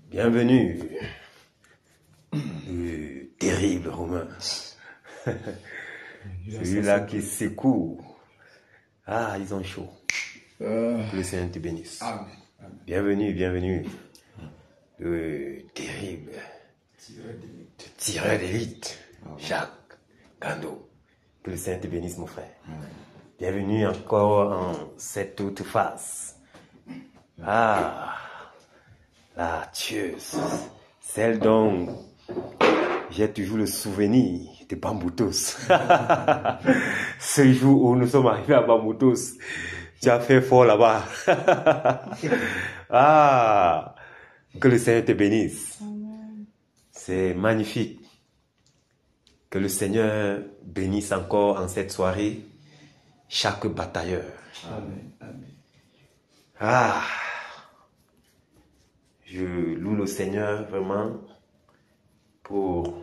Bienvenue, terrible Romain. Celui-là qui secoue. Ah, ils ont chaud. Que le Seigneur te bénisse. Amen. Amen. Bienvenue, bienvenue. Le terrible tireur d'élite, Jacques Gando. Que le Seigneur te bénisse, mon frère. Amen. Bienvenue encore en cette autre face. Ah, la tueuse, celle dont j'ai toujours le souvenir de Bamboutos. Ce jour où nous sommes arrivés à Bamboutos, tu as fait fort là-bas. Ah, que le Seigneur te bénisse. C'est magnifique. Que le Seigneur bénisse encore en cette soirée chaque batailleur. Amen. Amen. Ah, je loue le Seigneur vraiment pour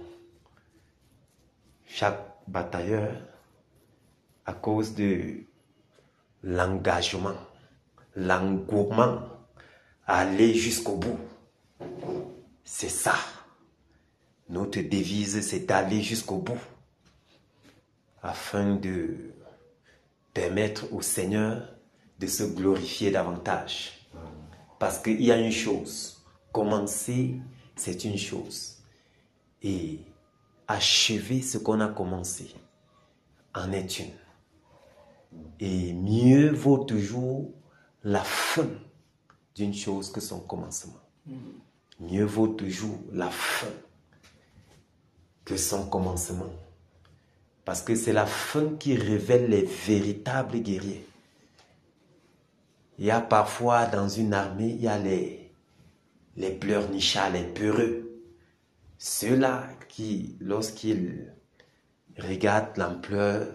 chaque batailleur à cause de l'engagement, l'engouement à aller jusqu'au bout. C'est ça. Notre devise, c'est d'aller jusqu'au bout afin de permettre au Seigneur de se glorifier davantage. Parce qu'il y a une chose, commencer, c'est une chose. Et achever ce qu'on a commencé en est une. Et mieux vaut toujours la fin d'une chose que son commencement. Mieux vaut toujours la fin que son commencement. Parce que c'est la fin qui révèle les véritables guerriers. Il y a parfois dans une armée, il y a les pleurnichards, les peureux. Ceux-là qui, lorsqu'ils regardent l'ampleur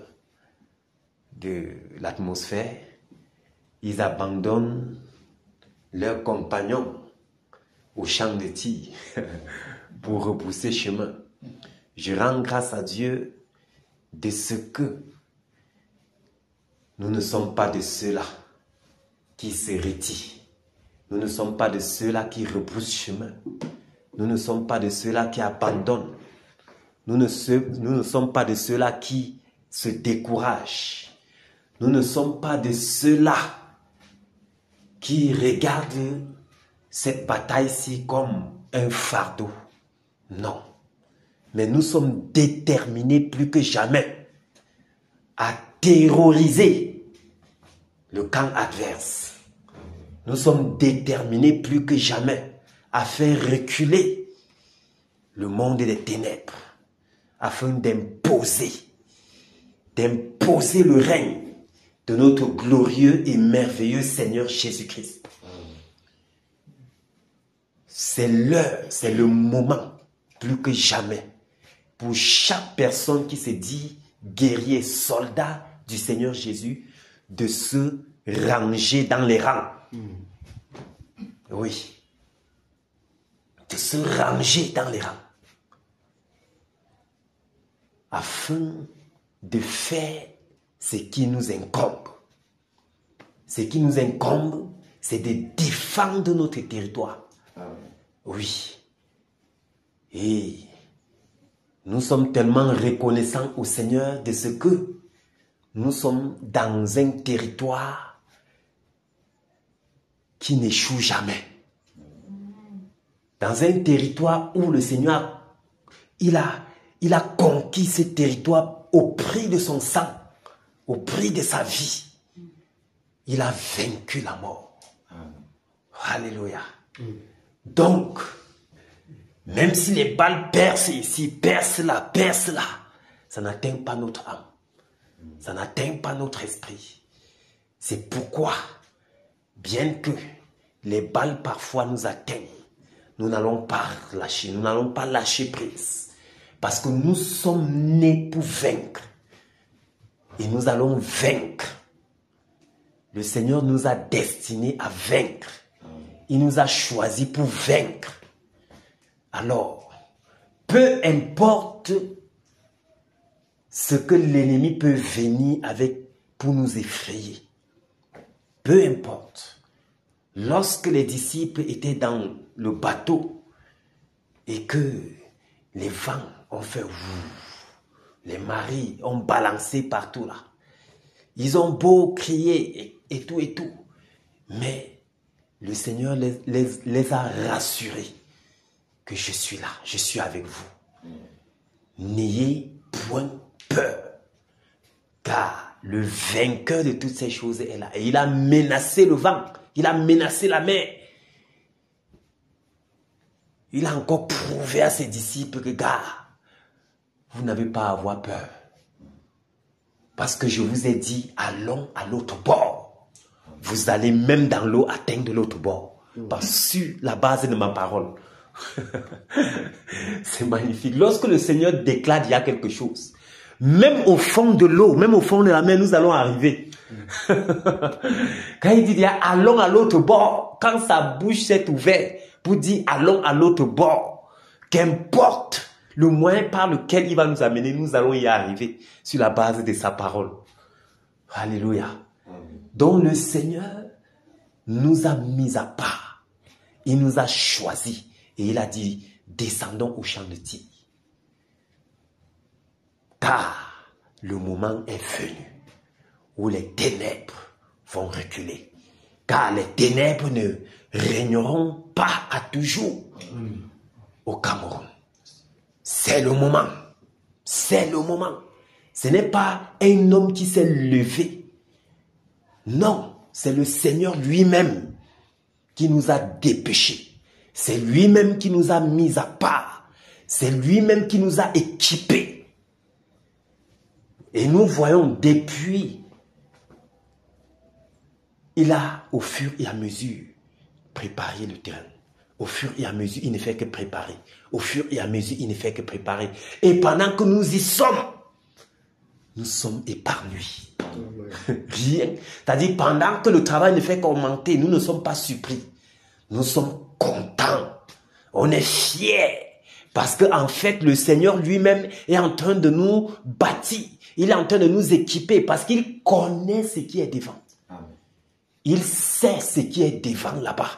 de l'atmosphère, ils abandonnent leurs compagnons au champ de tir pour repousser chemin. Je rends grâce à Dieu de ce que nous ne sommes pas de ceux-là qui se retirent. Nous ne sommes pas de ceux-là qui repoussent chemin. Nous ne sommes pas de ceux-là qui abandonnent. Nous ne sommes pas de ceux-là qui se découragent. Nous ne sommes pas de ceux-là qui regardent cette bataille-ci comme un fardeau. Non. Mais nous sommes déterminés plus que jamais à terroriser le camp adverse. Nous sommes déterminés plus que jamais à faire reculer le monde des ténèbres afin d'imposer le règne de notre glorieux et merveilleux Seigneur Jésus-Christ. C'est l'heure, c'est le moment plus que jamais pour chaque personne qui se dit guerrier, soldat du Seigneur Jésus, de se ranger dans les rangs. Oui. De se ranger dans les rangs. Afin de faire ce qui nous incombe. Ce qui nous incombe, c'est de défendre notre territoire. Oui. Et nous sommes tellement reconnaissants au Seigneur de ce que nous sommes dans un territoire qui n'échoue jamais. Dans un territoire où le Seigneur, il a conquis ce territoire au prix de son sang, au prix de sa vie. Il a vaincu la mort. Alléluia. Donc, même si les balles percent ici, percent là, ça n'atteint pas notre âme. Ça n'atteint pas notre esprit. C'est pourquoi, bien que les balles parfois nous atteignent, nous n'allons pas lâcher, nous n'allons pas lâcher prise. Parce que nous sommes nés pour vaincre. Et nous allons vaincre. Le Seigneur nous a destinés à vaincre. Il nous a choisis pour vaincre. Alors, peu importe ce que l'ennemi peut venir avec pour nous effrayer. peu importe. Lorsque les disciples étaient dans le bateau et que les vents ont fait les marées ont balancé partout là. Ils ont beau crier et tout, mais le Seigneur les a rassurés que je suis là, je suis avec vous. N'ayez point peur, car le vainqueur de toutes ces choses est là. Et il a menacé le vent, il a menacé la mer. Il a encore prouvé à ses disciples que, gars, vous n'avez pas à avoir peur. Parce que je vous ai dit, allons à l'autre bord. Vous allez même dans l'eau atteindre l'autre bord. Parce que sur la base de ma parole. C'est magnifique. Lorsque le Seigneur déclare il y a quelque chose, même au fond de l'eau, même au fond de la mer, nous allons arriver. Quand il dit allons à l'autre bord, quand sa bouche s'est ouverte pour dire allons à l'autre bord, qu'importe le moyen par lequel il va nous amener, nous allons y arriver sur la base de sa parole. Alléluia. Donc le Seigneur nous a mis à part. Il nous a choisis. Et il a dit, descendons au champ de Tyr. Car le moment est venu où les ténèbres vont reculer. Car les ténèbres ne régneront pas à toujours au Cameroun. C'est le moment. C'est le moment. Ce n'est pas un homme qui s'est levé. Non, c'est le Seigneur lui-même qui nous a dépêchés. C'est lui-même qui nous a mis à part. C'est lui-même qui nous a équipés. Et nous voyons depuis, il a au fur et à mesure préparé le terrain. Au fur et à mesure, il ne fait que préparer. Au fur et à mesure, il ne fait que préparer. Et pendant que nous y sommes, nous sommes épargnés. Rien. C'est-à-dire, pendant que le travail ne fait qu'augmenter, nous ne sommes pas surpris. Nous sommes contents. On est fiers. Parce qu'en fait, le Seigneur lui-même est en train de nous bâtir. Il est en train de nous équiper parce qu'il connaît ce qui est devant. Amen. Il sait ce qui est devant là-bas.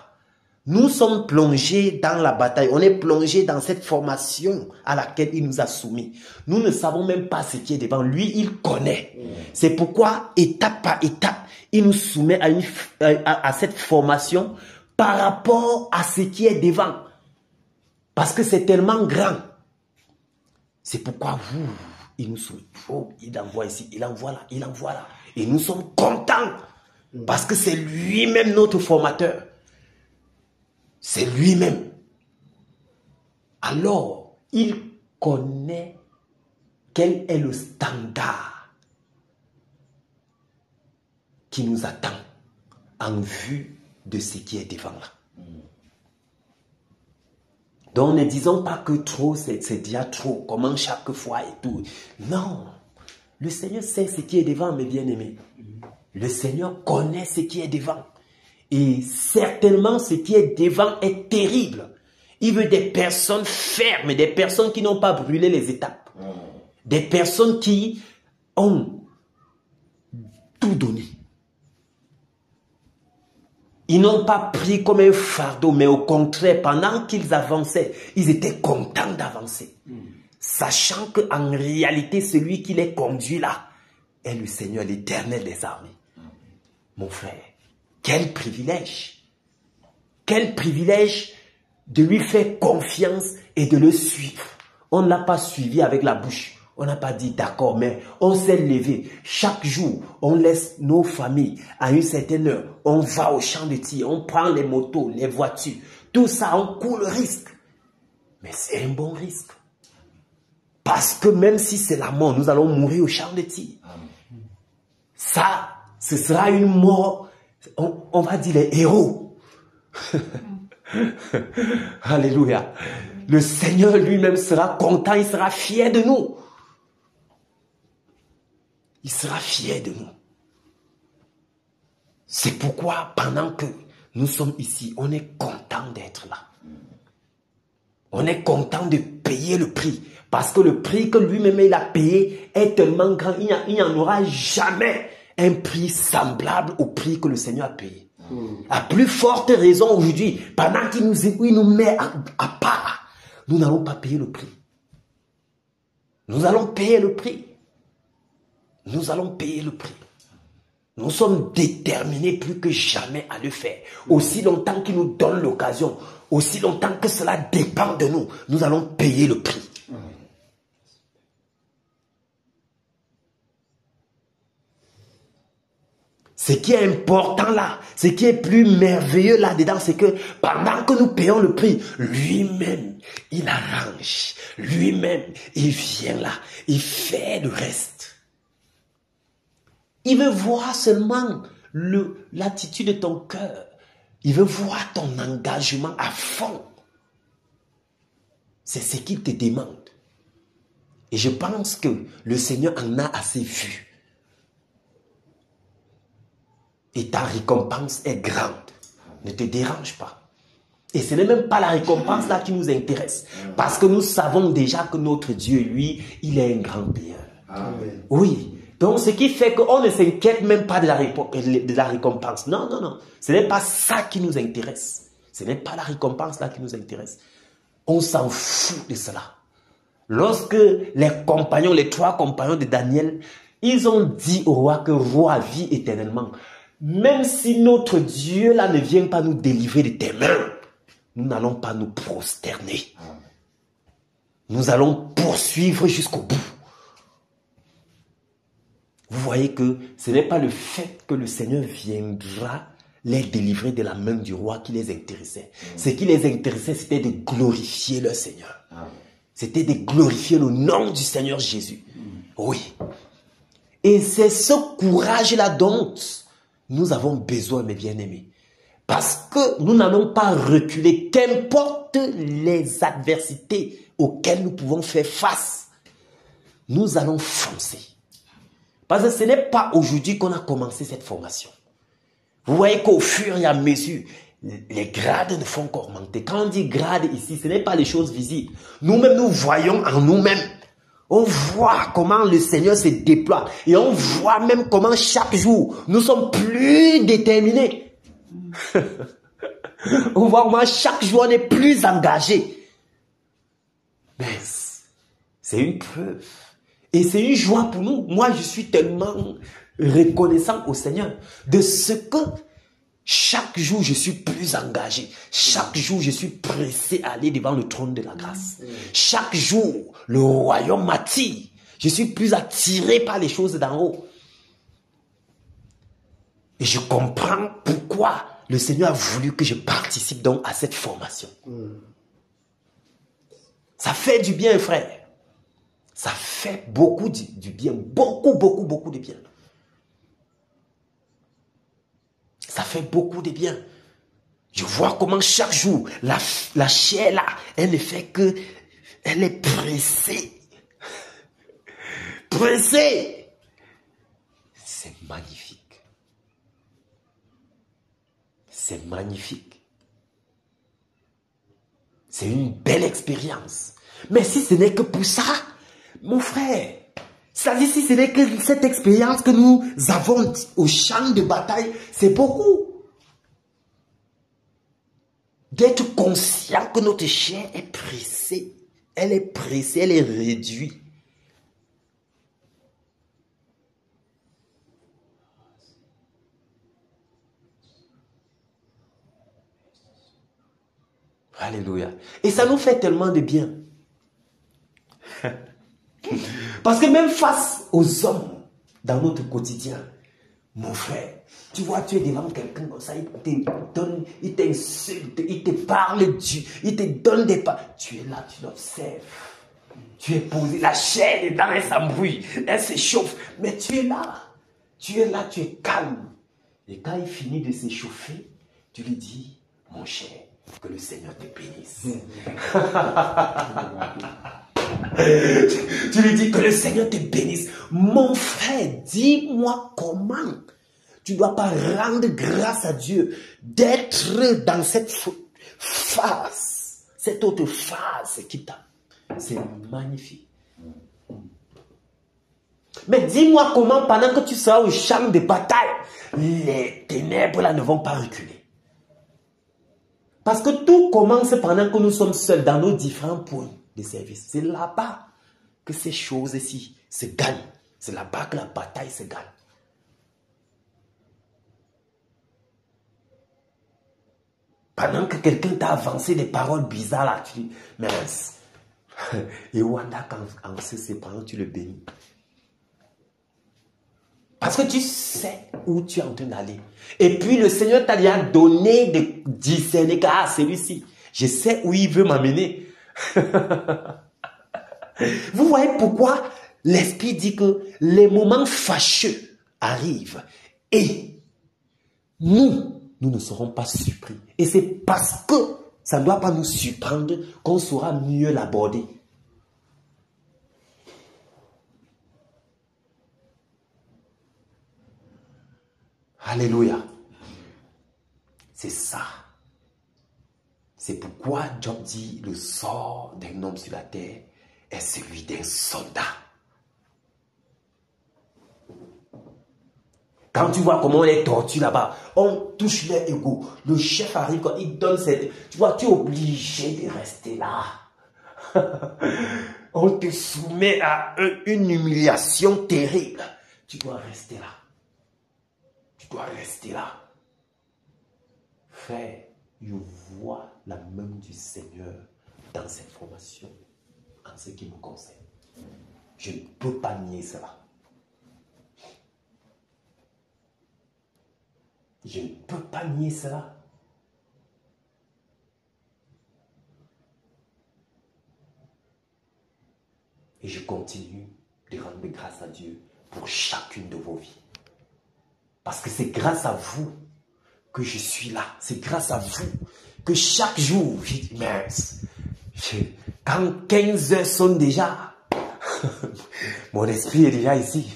Nous sommes plongés dans la bataille. On est plongés dans cette formation à laquelle il nous a soumis. Nous ne savons même pas ce qui est devant. Lui, il connaît. C'est pourquoi, étape par étape, il nous soumet à cette formation par rapport à ce qui est devant. Parce que c'est tellement grand. C'est pourquoi il nous soumet. Il envoie ici, il envoie là, il envoie là. Et nous sommes contents. Parce que c'est lui-même notre formateur. C'est lui-même. Alors, il connaît quel est le standard qui nous attend en vue de ce qui est devant là. Donc, ne disons pas que trop, c'est déjà trop, comment chaque fois et tout. Non, le Seigneur sait ce qui est devant, mes bien-aimés. Le Seigneur connaît ce qui est devant. Et certainement, ce qui est devant est terrible. Il veut des personnes fermes, des personnes qui n'ont pas brûlé les étapes. Des personnes qui ont tout donné. Ils n'ont pas pris comme un fardeau, mais au contraire, pendant qu'ils avançaient, ils étaient contents d'avancer. Sachant qu'en réalité, celui qui les conduit là est le Seigneur, l'Éternel des armées. Mon frère, quel privilège! Quel privilège de lui faire confiance et de le suivre. On ne l'a pas suivi avec la bouche. On n'a pas dit d'accord, mais on s'est levé. Chaque jour, on laisse nos familles à une certaine heure. On va au champ de Tyr, on prend les motos, les voitures. Tout ça, on court le risque. Mais c'est un bon risque. Parce que même si c'est la mort, nous allons mourir au champ de Tyr. Ça, ce sera une mort, on va dire les héros. Alléluia. Le Seigneur lui-même sera content, il sera fier de nous. Il sera fier de nous. C'est pourquoi, pendant que nous sommes ici, on est content d'être là. On est content de payer le prix. Parce que le prix que lui-même il a payé est tellement grand, il n'y en aura jamais un prix semblable au prix que le Seigneur a payé. À plus forte raison aujourd'hui, pendant qu'il nous met à part, nous n'allons pas payer le prix. Nous allons payer le prix. Nous allons payer le prix. Nous sommes déterminés plus que jamais à le faire. Aussi longtemps qu'il nous donne l'occasion, aussi longtemps que cela dépend de nous, nous allons payer le prix. Ce qui est important là, ce qui est plus merveilleux là-dedans, c'est que pendant que nous payons le prix, lui-même, il arrange. Lui-même, il vient là, il fait le reste. Il veut voir seulement l'attitude de ton cœur. Il veut voir ton engagement à fond. C'est ce qu'il te demande. Et je pense que le Seigneur en a assez vu. Et ta récompense est grande. Ne te dérange pas. Et ce n'est même pas la récompense là qui nous intéresse. Parce que nous savons déjà que notre Dieu, lui, il est un grand payeur. Amen. Oui. Donc, ce qui fait qu'on ne s'inquiète même pas de la récompense. Non, non, non. Ce n'est pas ça qui nous intéresse. Ce n'est pas la récompense là qui nous intéresse. On s'en fout de cela. Lorsque les trois compagnons de Daniel, ils ont dit au roi que roi vit éternellement. Même si notre Dieu là ne vient pas nous délivrer de tes mains, nous n'allons pas nous prosterner. Nous allons poursuivre jusqu'au bout. Vous voyez que ce n'est pas le fait que le Seigneur viendra les délivrer de la main du roi qui les intéressait. Ce qui les intéressait, c'était de glorifier leur Seigneur. C'était de glorifier le nom du Seigneur Jésus. Oui. Et c'est ce courage-là dont nous avons besoin, mes bien-aimés. Parce que nous n'allons pas reculer, qu'importe les adversités auxquelles nous pouvons faire face. Nous allons foncer. Parce que ce n'est pas aujourd'hui qu'on a commencé cette formation. Vous voyez qu'au fur et à mesure, les grades ne font qu'augmenter. Quand on dit grade ici, ce n'est pas les choses visibles. Nous-mêmes, nous voyons en nous-mêmes. On voit comment le Seigneur se déploie. Et on voit même comment chaque jour, nous sommes plus déterminés. On voit comment chaque jour, on est plus engagé. Mais c'est une preuve. Et c'est une joie pour nous. Moi, je suis tellement reconnaissant au Seigneur de ce que chaque jour, je suis plus engagé. Chaque jour, je suis pressé à aller devant le trône de la grâce. Chaque jour, le royaume m'attire. Je suis plus attiré par les choses d'en haut. Et je comprends pourquoi le Seigneur a voulu que je participe donc à cette formation. Ça fait du bien, frère. Ça fait beaucoup du bien. Beaucoup, beaucoup, beaucoup de bien. Ça fait beaucoup de bien. Je vois comment chaque jour, la chair là, elle ne fait que... Elle est pressée. Pressée. C'est magnifique. C'est magnifique. C'est une belle expérience. Mais si ce n'est que pour ça, mon frère, c'est-à-dire si ce n'est que cette expérience que nous avons au champ de bataille, c'est beaucoup. D'être conscient que notre chair est pressée. Elle est pressée, elle est réduite. Alléluia. Et ça nous fait tellement de bien. Parce que même face aux hommes dans notre quotidien, mon frère, tu vois, tu es devant quelqu'un comme ça, il te donne, il t'insulte, il te parle, il te donne des pas. Tu es là, tu l'observes. Tu es posé, la chair dedans, elle s'embrouille, elle s'échauffe. Mais tu es là, tu es calme. Et quand il finit de s'échauffer, tu lui dis, mon cher, que le Seigneur te bénisse. Tu lui dis que le Seigneur te bénisse. Mon frère, dis-moi comment tu ne dois pas rendre grâce à Dieu d'être dans cette phase, cette autre phase qui t'a. C'est magnifique. Mais dis-moi comment, pendant que tu seras au champ de bataille, les ténèbres là ne vont pas reculer. Parce que tout commence pendant que nous sommes seuls dans nos différents points de service. C'est là-bas que ces choses-ci se gagnent. C'est là-bas que la bataille se gagne. Pendant que quelqu'un t'a avancé des paroles bizarres là, tu dis, mince. Et Wanda, quand se séparant, tu le bénis. Parce que tu sais où tu es en train d'aller. Et puis le Seigneur t'a déjà donné de discerner que celui-ci, je sais où il veut m'amener. Vous voyez pourquoi l'Esprit dit que les moments fâcheux arrivent et nous ne serons pas surpris. Et c'est parce que ça ne doit pas nous surprendre qu'on saura mieux l'aborder. Alléluia. C'est ça. C'est pourquoi Job dit le sort d'un homme sur la terre est celui d'un soldat. Quand tu vois comment on les torture là-bas, on touche leur ego. Le chef arrive, quand il donne cette... Tu vois, tu es obligé de rester là. On te soumet à une humiliation terrible. Tu dois rester là. Tu dois rester là. Frère, je vois la main du Seigneur dans cette formation, en ce qui me concerne. Je ne peux pas nier cela. Je ne peux pas nier cela. Et je continue de rendre grâce à Dieu pour chacune de vos vies. Parce que c'est grâce à vous que je suis là. C'est grâce à vous que chaque jour, je dis, mince, quand 15 heures sonnent déjà, mon esprit est déjà ici.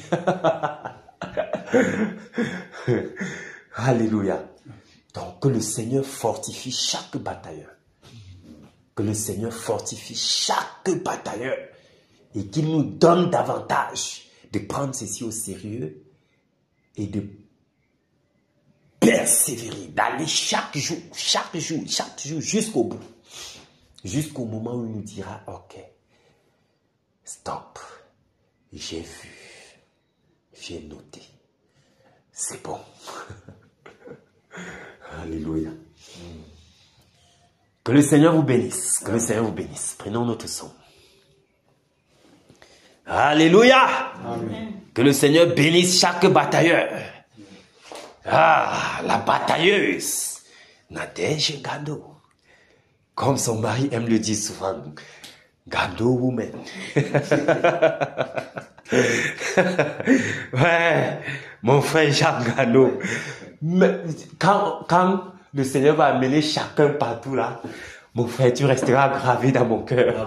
Alléluia. Donc que le Seigneur fortifie chaque batailleur. Que le Seigneur fortifie chaque batailleur. Et qu'il nous donne davantage de prendre ceci au sérieux et de persévérer, d'aller chaque jour, jusqu'au bout. Jusqu'au moment où il nous dira, ok, stop, j'ai vu, j'ai noté, c'est bon. Alléluia. Que le Seigneur vous bénisse, que le Seigneur vous bénisse. Prenons notre son. Alléluia. Amen. Que le Seigneur bénisse chaque batailleur. Ah, la batailleuse, Nadège Gado. Comme son mari aime le dire souvent, Gado woman. Ouais, mon frère Jacques Gado. Mais quand le Seigneur va amener chacun partout là, mon frère, tu resteras gravé dans mon cœur.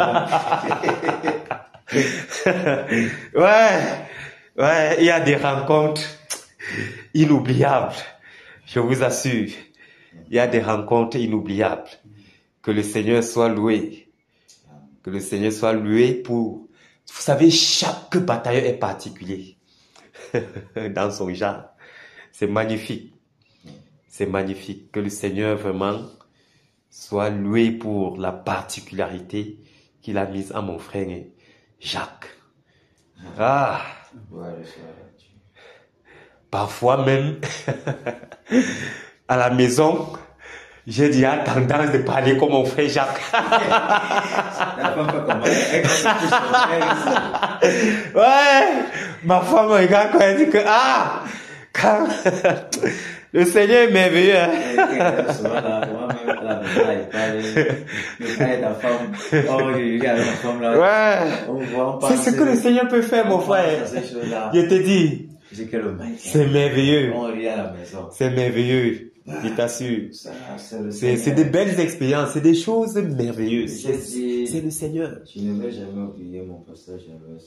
Ouais, il y a des rencontres inoubliables. Je vous assure, il y a des rencontres inoubliables. Que le Seigneur soit loué. Que le Seigneur soit loué pour... Vous savez, chaque batailleur est particulier dans son genre. C'est magnifique. C'est magnifique. Que le Seigneur vraiment soit loué pour la particularité qu'il a mise à mon frère Jacques. Ah! Parfois même, à la maison, j'ai déjà tendance de parler comme mon frère Jacques. Ouais, ma femme me regarde quand elle dit que, quand le Seigneur est merveilleux. Ouais, c'est ce que le Seigneur peut faire, mon frère. Je te dis. C'est merveilleux. C'est merveilleux. Je t'assure. C'est des belles expériences. C'est des choses merveilleuses. C'est le Seigneur. Je ne vais jamais oublier mon pasteur Gervais.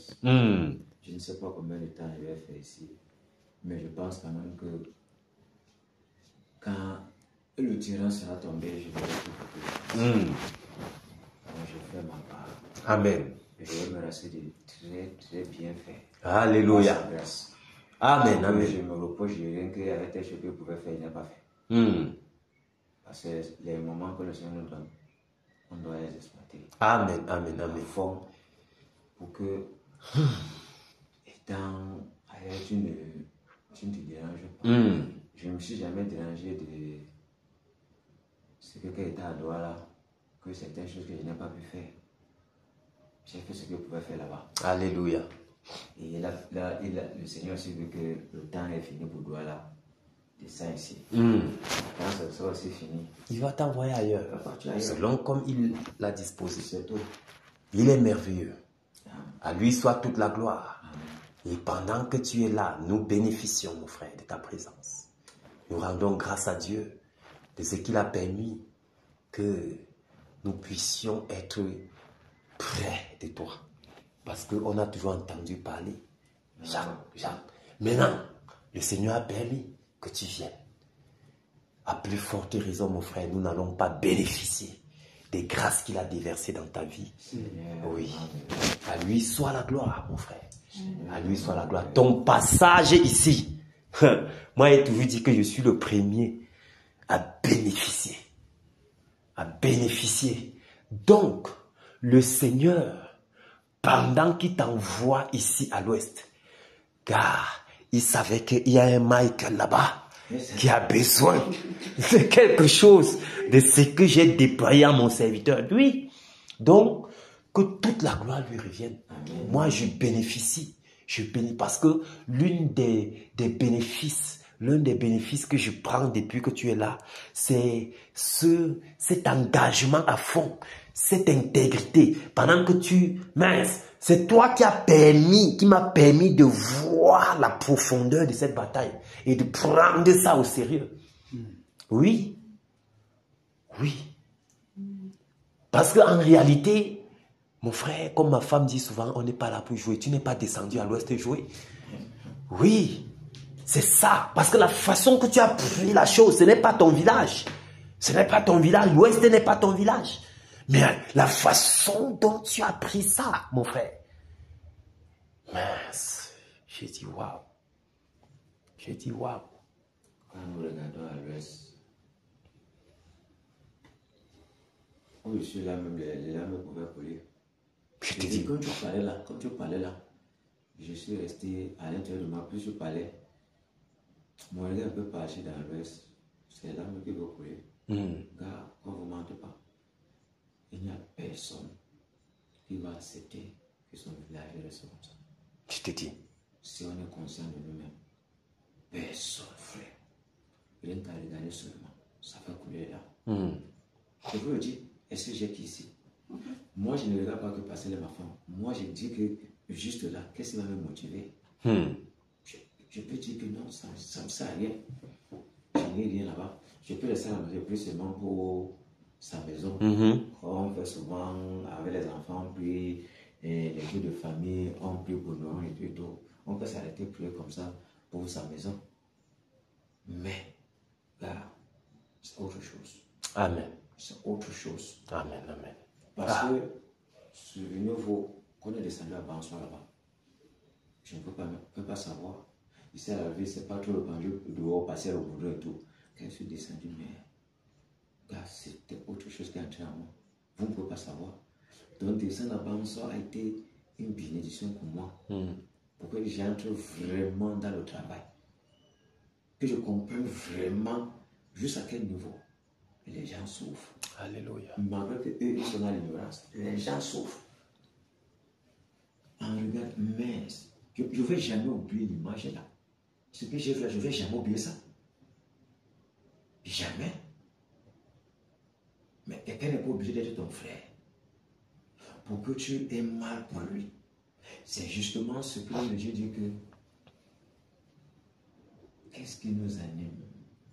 Je ne sais pas combien de temps il a fait ici. Mais je pense quand même que quand le tyran sera tombé, je vais tout couper. Donc je fais ma part. Amen. je vais me rassurer de très bien faire. Alléluia. Par sa grâce. Amen, Que amen. je me repose, je rien qu'il y avait des choses que je pouvais faire, il n'a pas fait. Parce que les moments que le Seigneur nous donne, on doit les exploiter. Amen, amen, À amen. fond, pour que, étant ailleurs, tu ne te déranges pas. Je ne me suis jamais dérangé de ce que quelqu'un était à Douala, que certaines choses que je n'ai pas pu faire. J'ai fait ce que je pouvais faire là-bas. Alléluia. Et là, le Seigneur aussi veut que le temps est fini pour Douala. De ça ici. Quand ça sera aussi fini, Il va t'envoyer ailleurs. il va partir ailleurs. Selon comme il l'a disposé. C'est tout. Il est merveilleux. Amen. À lui soit toute la gloire. Amen. Et pendant que tu es là, nous bénéficions, mon frère, de ta présence. Nous rendons grâce à Dieu de ce qu'il a permis que nous puissions être près de toi. Parce qu'on a toujours entendu parler. Jacques. Maintenant, le Seigneur a permis que tu viennes. À plus forte raison, mon frère, nous n'allons pas bénéficier des grâces qu'il a déversées dans ta vie. Oui. À lui soit la gloire, mon frère. À lui soit la gloire. Ton passage ici, moi, j'ai toujours dit que je suis le premier à bénéficier. À bénéficier. Donc, le Seigneur, pendant qu'il t'envoie ici à l'ouest, car il savait qu'il y a un Michael là-bas qui a besoin de quelque chose de ce que j'ai déployé à mon serviteur. Oui. Donc, que toute la gloire lui revienne. Amen. Moi, je bénéficie. Parce que l'un des bénéfices que je prends depuis que tu es là, c'est cet engagement à fond, cette intégrité. Pendant que c'est toi qui m'a permis de voir la profondeur de cette bataille et de prendre ça au sérieux. Oui. Oui. Parce qu'en réalité, mon frère, comme ma femme dit souvent, on n'est pas là pour jouer. Tu n'es pas descendu à l'ouest jouer. Oui. C'est ça. Parce que la façon que tu as pris la chose, ce n'est pas ton village. Ce n'est pas ton village. L'ouest n'est pas ton village. Mais la façon dont tu as pris ça, mon frère. Mince. J'ai dit waouh. J'ai dit waouh. Quand nous regardons à l'ouest, où je suis là, même les larmes pouvaient couler. Je te dis. Quand tu parlais là, je suis resté à l'intérieur de moi, plus je parlais. Mon regard un peu parti dans l'ouest. C'est les larmes qui vont couler. Car, on ne vous mente pas. Il n'y a personne qui va accepter que son village reste comme ça. Je te dis. Si on est conscient de nous-mêmes, personne, frère. Rien qu'à regarder seulement, ça fait couler là. Je vous le dis, est-ce que j'ai qu'ici? Moi, je ne regarde pas que passer ma femme. Moi, je dis que juste là, qu'est-ce qui va me motiver? Je peux dire que non, ça ne sert à rien. Je n'ai rien là-bas. Je peux laisser la maison plus seulement pour sa maison. On fait souvent avec les enfants, puis les jeux de famille, on prie pour nous et tout. On peut s'arrêter prier comme ça pour sa maison. Mais là, c'est autre chose. Amen. C'est autre chose. Amen, amen. Parce que sur le niveau qu'on est descendu à Bansoir là-bas, je ne peux pas savoir. Ici à la ville, c'est pas trop le banjo dehors, passer au boulot et tout. Quand je suis descendu, mais c'était autre chose qui est entré en moi. Vous ne pouvez pas savoir. Donc descendre à Bansoir a été une bénédiction pour moi. Pour que j'entre vraiment dans le travail. Que je comprenne vraiment jusqu'à quel niveau les gens souffrent. Alléluia. Malgré qu'eux, ils sont dans l'ignorance, les gens souffrent. En regard, mais je ne vais jamais oublier l'image là. Ce que j'ai fait, je ne vais jamais oublier ça. Jamais. Mais quelqu'un n'est pas obligé d'être ton frère. Pour que tu aies mal pour lui. C'est justement ce que le Dieu dit que qu'est-ce qui nous anime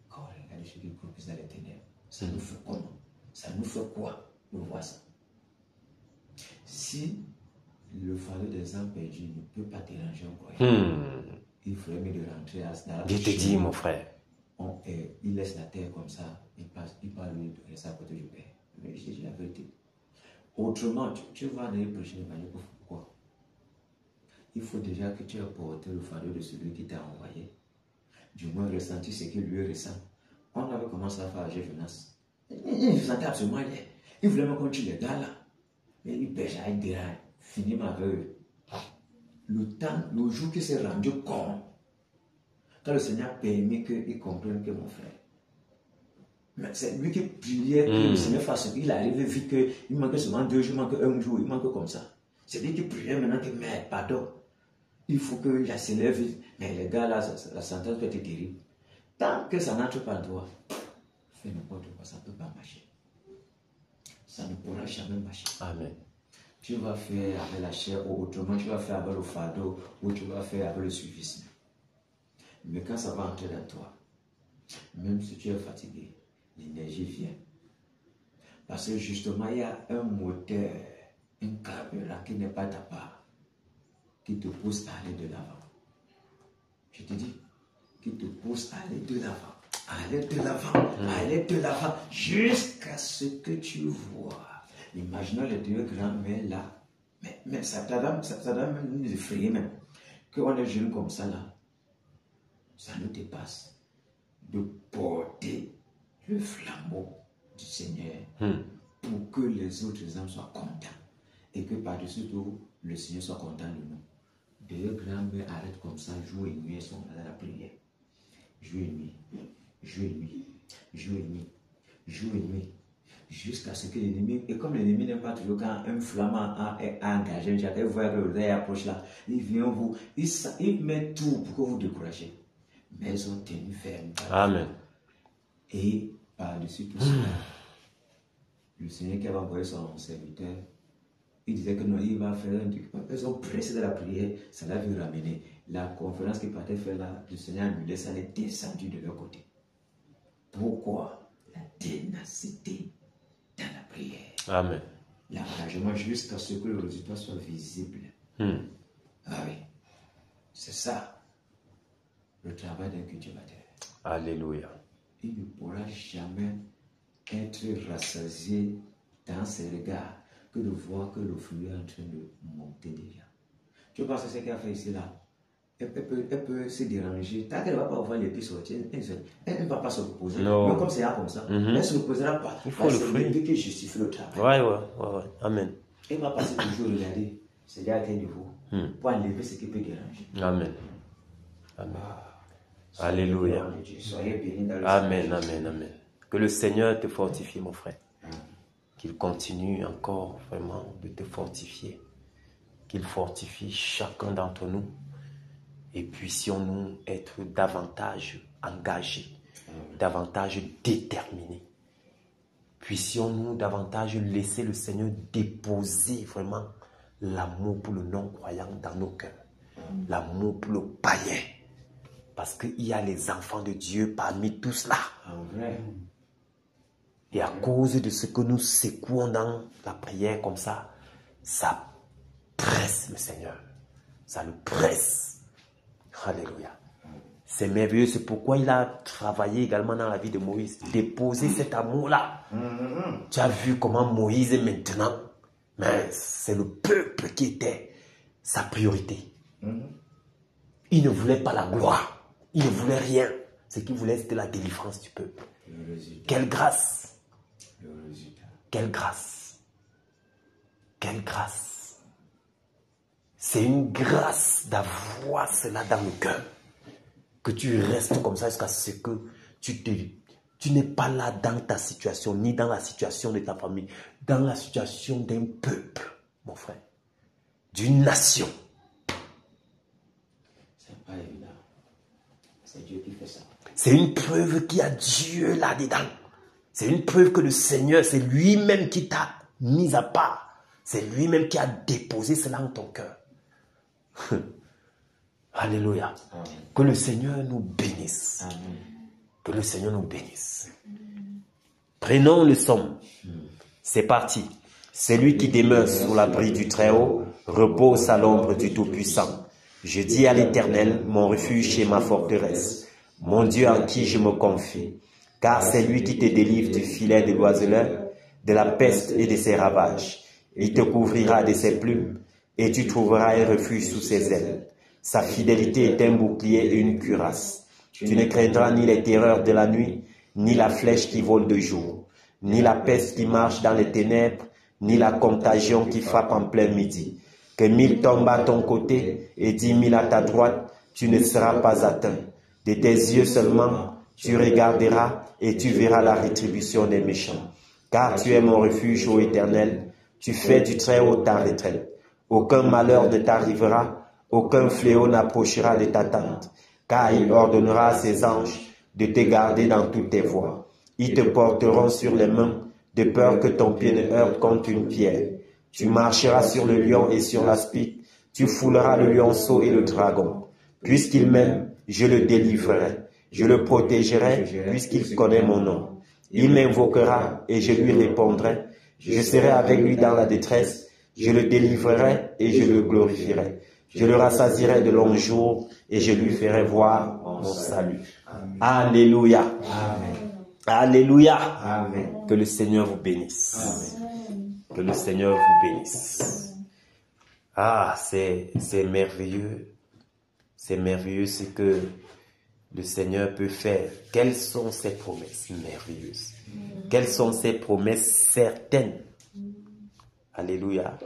quand on regarde ceux qui croient dans les ténèbres? Ça nous fait comment? Ça nous fait quoi de voir ça? Si le fardeau des âmes perdues ne peut pas déranger un croyant, il faudrait mieux de rentrer à ce Je te dis, mon frère. Il laisse la terre comme ça, il parle lui de rester à côté du Père. Mais je dis la vérité. Autrement, tu vas aller prêcher l'évangile. Pourquoi? Il faut déjà que tu aies porté le fardeau de celui qui t'a envoyé. Du moins ressenti ce que lui ressent. On avait commencé à faire la jeunesse. Il se sentait absolument rien. Il voulait me continuer les gars là. Mais il pêche avec des rails. Fini avec eux. Le jour qui s'est rendu compte, quand le Seigneur a permis qu'il comprenne que mon frère, mais c'est lui qui priait que le Seigneur fasse ce qu'il arrive vite, qu'il manque seulement 2 jours, il manque 1 jour, il manque comme ça. C'est lui qui priait maintenant que, mais pardon, il faut que j'accélère vite. Mais les gars là, la sentence peut être terrible. Tant que ça n'entre pas en toi, fais n'importe quoi, ça ne peut pas marcher. Ça ne pourra jamais marcher. Amen. Tu vas faire avec la chair ou autrement, tu vas faire avec le fardeau ou tu vas faire avec le suivisme. Mais quand ça va entrer dans toi, même si tu es fatigué, l'énergie vient. Parce que justement, il y a un moteur, un carburant qui n'est pas ta part, qui te pousse à aller de l'avant. Je te dis, qui te pousse à aller de l'avant, aller de l'avant, aller de l'avant, jusqu'à ce que tu vois. Imaginons les 2 grands-mères là, mais ça doit même nous effrayer même. Qu'on est jeunes comme ça là, ça nous dépasse de porter le flambeau du Seigneur pour que les autres hommes soient contents et que par-dessus tout, le Seigneur soit content de nous. 2 grands-mères arrêtent comme ça, jour et nuit, elles sont dans la prière. Jour et nuit, jour et nuit, jour et nuit, jour et nuit. Jusqu'à ce que l'ennemi, et comme l'ennemi n'aime pas toujours quand un flamand a engagé, chacun voit que le verre approche là, il vient vous, il met tout pour que vous découragez. Mais elles ont tenu ferme. Amen. Et par-dessus tout cela, le Seigneur qui avait envoyé son serviteur, il disait que non, il va faire un truc. Elles ont pressé de la prière, ça l'a vu ramener. La conférence qu'il partait faire là, le Seigneur lui laisse aller descendu de leur côté. Pourquoi? La ténacité dans la prière. Amen. L'engagement jusqu'à ce que le résultat soit visible. Ah oui. C'est ça, le travail d'un cultivateur. Alléluia. Il ne pourra jamais être rassasié dans ses regards que de voir que le fruit est en train de monter déjà. Tu penses que ce qu'elle a fait ici là? Elle peut se déranger. Tant qu'elle ne va pas voir les pieds sortir, elle ne va pas se reposer. Mais comme c'est là comme ça, elle ne se reposera pas. Il faut le fruit. C'est qui justifie le travail. Ouais. Amen. Elle va passer toujours regarder. C'est là à quel niveau pour enlever ce qui peut déranger. Amen. Amen. Alléluia. Soyez bénis dans le Amen, amen, amen. Que le Seigneur te fortifie, mon frère. Qu'il continue encore vraiment de te fortifier. Qu'il fortifie chacun d'entre nous. Et puissions-nous être davantage engagés, davantage déterminés. Puissions-nous davantage laisser le Seigneur déposer vraiment l'amour pour le non-croyant dans nos cœurs. L'amour pour le païen. Parce qu'il y a les enfants de Dieu parmi tous là. Et à cause de ce que nous secouons dans la prière comme ça presse le Seigneur. Ça le presse. Alléluia. C'est merveilleux. C'est pourquoi il a travaillé également dans la vie de Moïse. Déposer cet amour-là. Tu as vu comment Moïse est maintenant. Mais c'est le peuple qui était sa priorité. Il ne voulait pas la gloire. Il ne voulait rien. Ce qu'il voulait, c'était la délivrance du peuple. Quelle grâce! Quelle grâce! Quelle grâce! C'est une grâce d'avoir cela dans le cœur. Que tu restes comme ça jusqu'à ce que tu n'es pas là dans ta situation, ni dans la situation de ta famille, dans la situation d'un peuple, mon frère, d'une nation. C'est pas évident. C'est Dieu qui fait ça. C'est une preuve qu'il y a Dieu là-dedans. C'est une preuve que le Seigneur, c'est lui-même qui t'a mis à part. C'est lui-même qui a déposé cela en ton cœur. Alléluia. Amen. Que le Seigneur nous bénisse. Amen. Que le Seigneur nous bénisse. Prenons le psaume. C'est parti. Celui qui demeure sous l'abri du Très-Haut repose à l'ombre du Tout-Puissant. Je dis à l'Éternel, mon refuge et ma forteresse, mon Dieu en qui je me confie. Car c'est lui qui te délivre du filet de l'oiseleur, de la peste et de ses ravages. Il te couvrira de ses plumes et tu trouveras un refuge sous ses ailes. Sa fidélité est un bouclier et une cuirasse. Tu ne craindras ni les terreurs de la nuit, ni la flèche qui vole de jour, ni la peste qui marche dans les ténèbres, ni la contagion qui frappe en plein midi. Que 1000 tombent à ton côté et 10 000 à ta droite, tu ne seras pas atteint. De tes yeux seulement, tu regarderas et tu verras la rétribution des méchants. Car tu es mon refuge, ô Éternel, tu fais du Très-Haut ta retraite. Aucun malheur ne t'arrivera, aucun fléau n'approchera de ta tente, car il ordonnera à ses anges de te garder dans toutes tes voies. Ils te porteront sur les mains, de peur que ton pied ne heurte contre une pierre. Tu marcheras sur le lion et sur l'aspic, tu fouleras le lionceau et le dragon. Puisqu'il m'aime, je le délivrerai, je le protégerai, puisqu'il connaît mon nom. Il m'invoquera et je lui répondrai. Je serai avec lui dans la détresse, je le délivrerai et je le glorifierai. Je le rassasierai de longs jours et je lui ferai voir mon salut. Alléluia. Amen. Alléluia. Amen. Que le Seigneur vous bénisse. Amen. Que le Seigneur vous bénisse. Ah, c'est merveilleux. C'est merveilleux ce que le Seigneur peut faire. Quelles sont ses promesses merveilleuses? Quelles sont ses promesses certaines? Alléluia.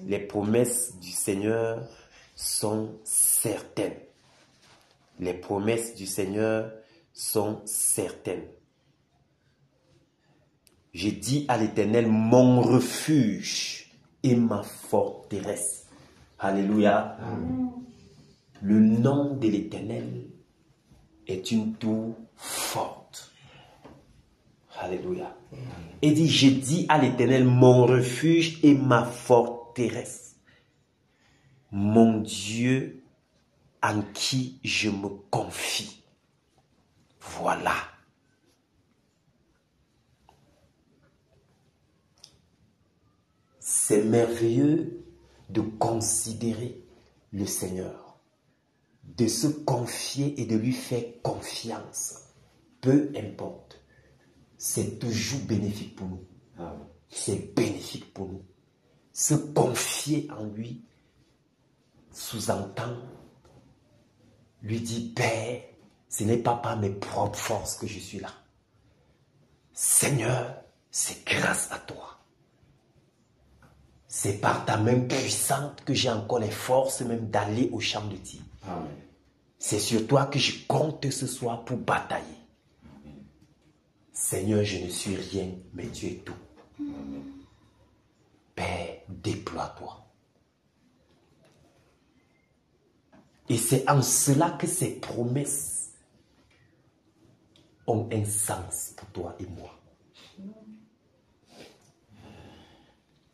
Les promesses du Seigneur sont certaines. Les promesses du Seigneur sont certaines. J'ai dit à l'Éternel, mon refuge et ma forteresse. Alléluia. Amen. Le nom de l'Éternel est une tour forte. Alléluia. Et dit, j'ai dit à l'Éternel, mon refuge et ma forteresse. Mon Dieu en qui je me confie. Voilà. C'est merveilleux de considérer le Seigneur, de se confier et de lui faire confiance. Peu importe. C'est toujours bénéfique pour nous. C'est bénéfique pour nous. Se confier en lui sous-entend lui dire, Père, ce n'est pas par mes propres forces que je suis là. Seigneur, c'est grâce à toi. C'est par ta main puissante que j'ai encore les forces même d'aller au champ de tir. C'est sur toi que je compte ce soir pour batailler. Amen. Seigneur, je ne suis rien, mais tu es tout. Amen. Père, déploie-toi. Et c'est en cela que ces promesses ont un sens pour toi et moi.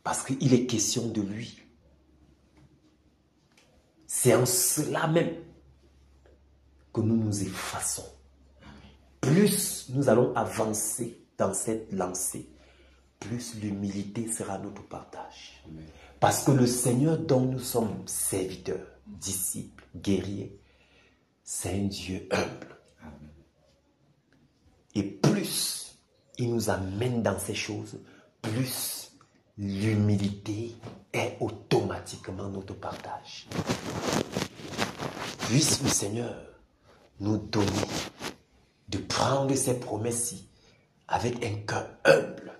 Parce qu'il est question de lui. C'est en cela même que nous nous effaçons. Plus nous allons avancer dans cette lancée, plus l'humilité sera notre partage. Parce que le Seigneur dont nous sommes serviteurs, disciples, guerriers, c'est un Dieu humble. Et plus il nous amène dans ces choses, plus l'humilité est automatiquement notre partage. Puisse le Seigneur nous donner de prendre ces promesses-ci avec un cœur humble,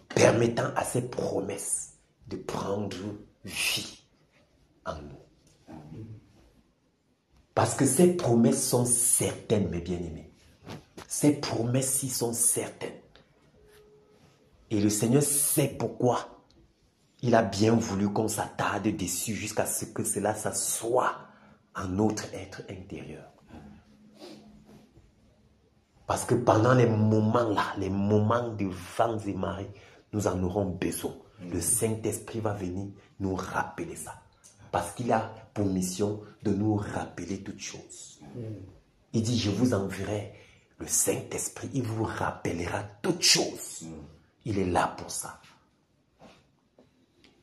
permettant à ces promesses de prendre vie en nous. Parce que ces promesses sont certaines, mes bien-aimés. Ces promesses-ci sont certaines. Et le Seigneur sait pourquoi il a bien voulu qu'on s'attarde dessus jusqu'à ce que cela s'assoie en notre être intérieur. Parce que pendant les moments-là, les moments de vents et marées, nous en aurons besoin. Le Saint-Esprit va venir nous rappeler ça. Parce qu'il a pour mission de nous rappeler toutes choses. Il dit, je vous enverrai le Saint-Esprit, il vous rappellera toutes choses. Il est là pour ça.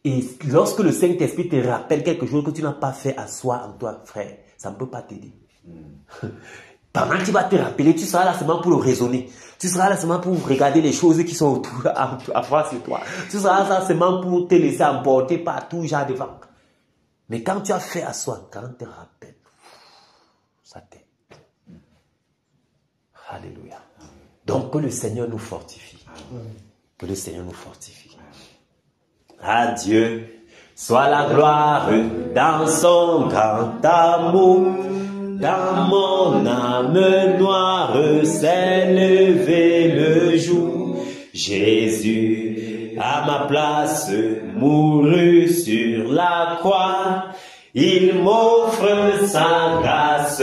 Et lorsque le Saint-Esprit te rappelle quelque chose que tu n'as pas fait à soi en toi, frère, ça ne peut pas t'aider. Pendant que tu vas te rappeler, tu seras là seulement pour le raisonner. Tu seras là seulement pour regarder les choses qui sont autour, à face de toi. Tu seras là seulement pour te laisser emporter par tout genre devant. Mais quand tu as fait asseoir, quand tu te rappelles, ça t'aide. Alléluia. Donc que le Seigneur nous fortifie. Que le Seigneur nous fortifie. À Dieu soit la gloire dans son grand amour. Dans mon âme noire s'est levé le jour. Jésus, à ma place, mourut sur la croix. Il m'offre sa grâce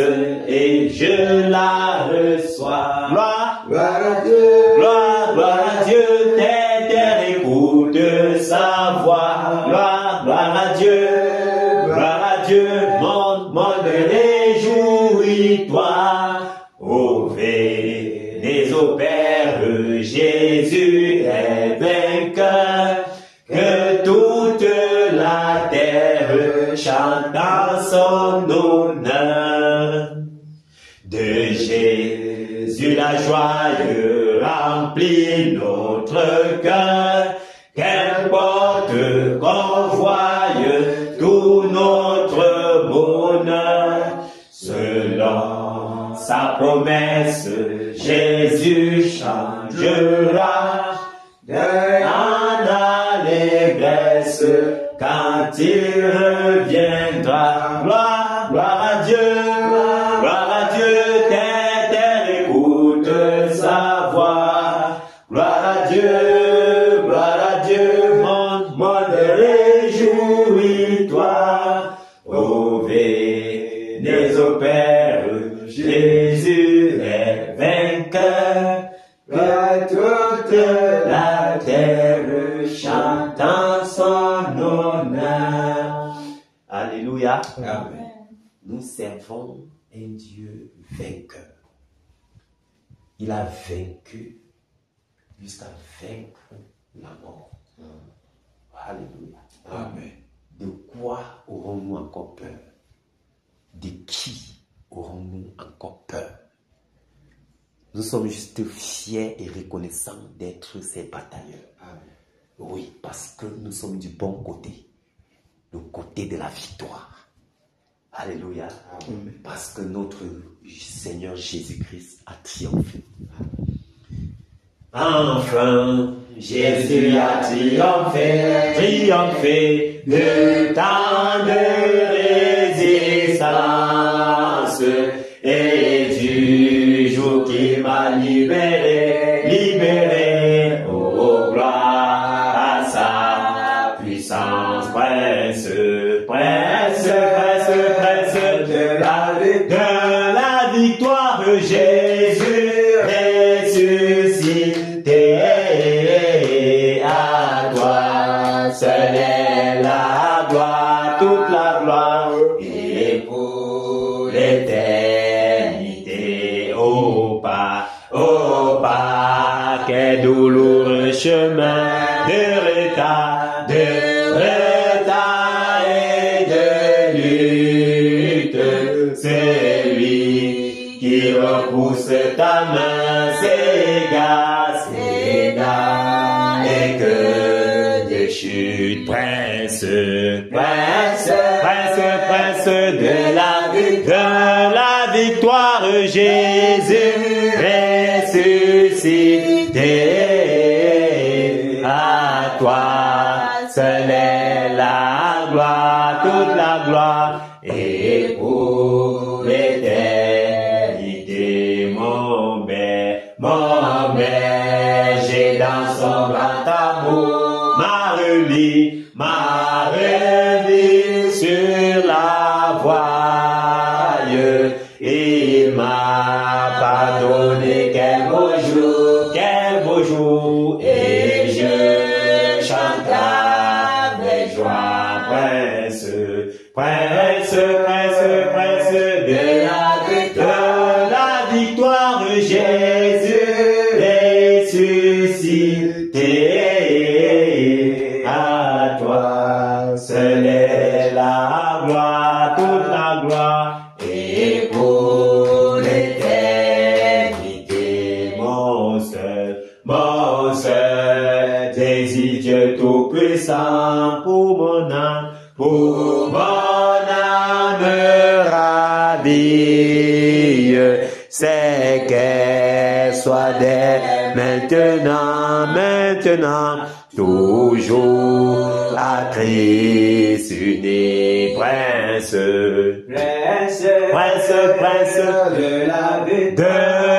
et je la reçois. Gloire, gloire à Dieu, gloire à Dieu, terre écoute sa voix. Gloire, gloire à Dieu, monde réjouis-toi. Ô venez au Père, Jésus est vainqueur. Que toute la terre chante en son honneur. De Jésus la joie remplit notre cœur. Qu'importe qu'on voie tout notre bonheur. Selon sa promesse, Jésus changera en allégresse quand il reviendra. Gloire, gloire à Dieu, terre écoute sa voix. Gloire à Dieu, monde réjouis-toi. Ô venez au Père, Jésus est vainqueur. Que toute la terre chante en son honneur. Alléluia. Amen. Nous servons un Dieu vainqueur. Il a vaincu jusqu'à vaincre la mort. Alléluia. Amen. De quoi aurons-nous encore peur? De qui aurons-nous encore peur? Nous sommes juste fiers et reconnaissants d'être ces batailleurs. Amen. Oui, parce que nous sommes du bon côté, le côté de la victoire. Alléluia. Amen. Parce que notre Seigneur Jésus-Christ a triomphé. Enfin, Jésus a triomphé de tant de résistance et du jour qui m'a libéré, oh gloire à sa puissance, prince de la victoire, Jésus ressuscité. À toi seul est la gloire, toute la gloire, et pour l'éternité. Au pas, quel douloureux chemin de retard et de lutte. C'est lui qui repousse ta main, c'est gaz, et que des chutes, prince de la victoire, Jésus ressuscité. À toi seul est la gloire, toute la gloire, et pour l'éternité. Mon berger dans son grand amour m'a remis sur la voie. Il m'a pardonné, quel beau jour, et je chante avec joie, prince de la victoire, Jésus ressuscité. À toi seul est la gloire, toute la gloire, et pour l'éternité. sang pour mon âme ravie. C'est qu'elle soit dès maintenant, toujours à Christ uni, prince de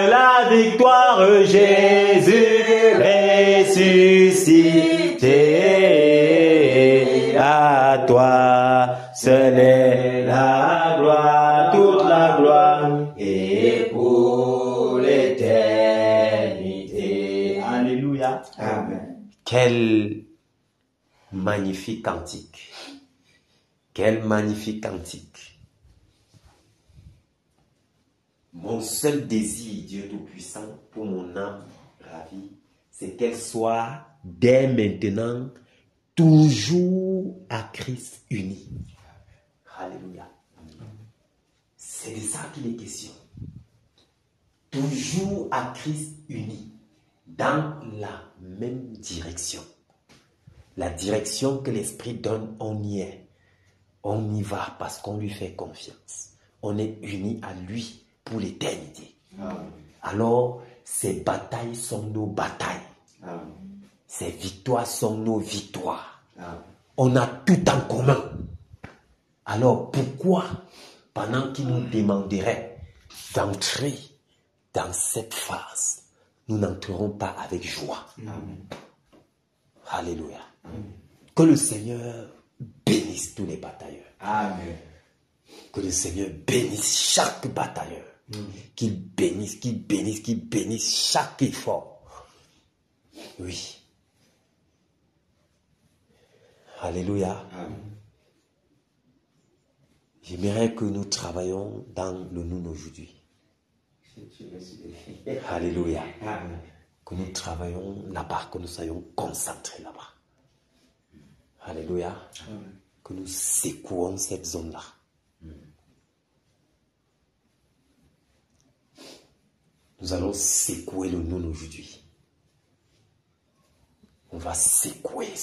la victoire, Jésus ressuscité. À toi seul est la gloire, toute la gloire, et pour l'éternité. Alléluia. Amen. Quel magnifique cantique. Quel magnifique cantique. Mon seul désir, Dieu Tout-Puissant, pour mon âme ravie, c'est qu'elle soit dès maintenant toujours à Christ uni. Alléluia. C'est de ça qu'il est question. Toujours à Christ uni, dans la même direction. La direction que l'Esprit donne, on y est. On y va parce qu'on lui fait confiance. On est unis à lui pour l'éternité. Alors, ces batailles sont nos batailles. Ces victoires sont nos victoires. On a tout en commun. Alors, pourquoi, pendant qu'il nous demanderait d'entrer dans cette phase, nous n'entrerons pas avec joie? Alléluia. Que le Seigneur bénisse tous les batailleurs. Amen. Que le Seigneur bénisse chaque batailleur. Qu'il bénisse chaque effort. Oui. Alléluia. J'aimerais que nous travaillions dans le nous aujourd'hui. Alléluia. Que nous travaillions là-bas, que nous soyons concentrés là-bas. Alléluia. Que nous secouons cette zone-là. Nous allons secouer le nous aujourd'hui. On va secouer.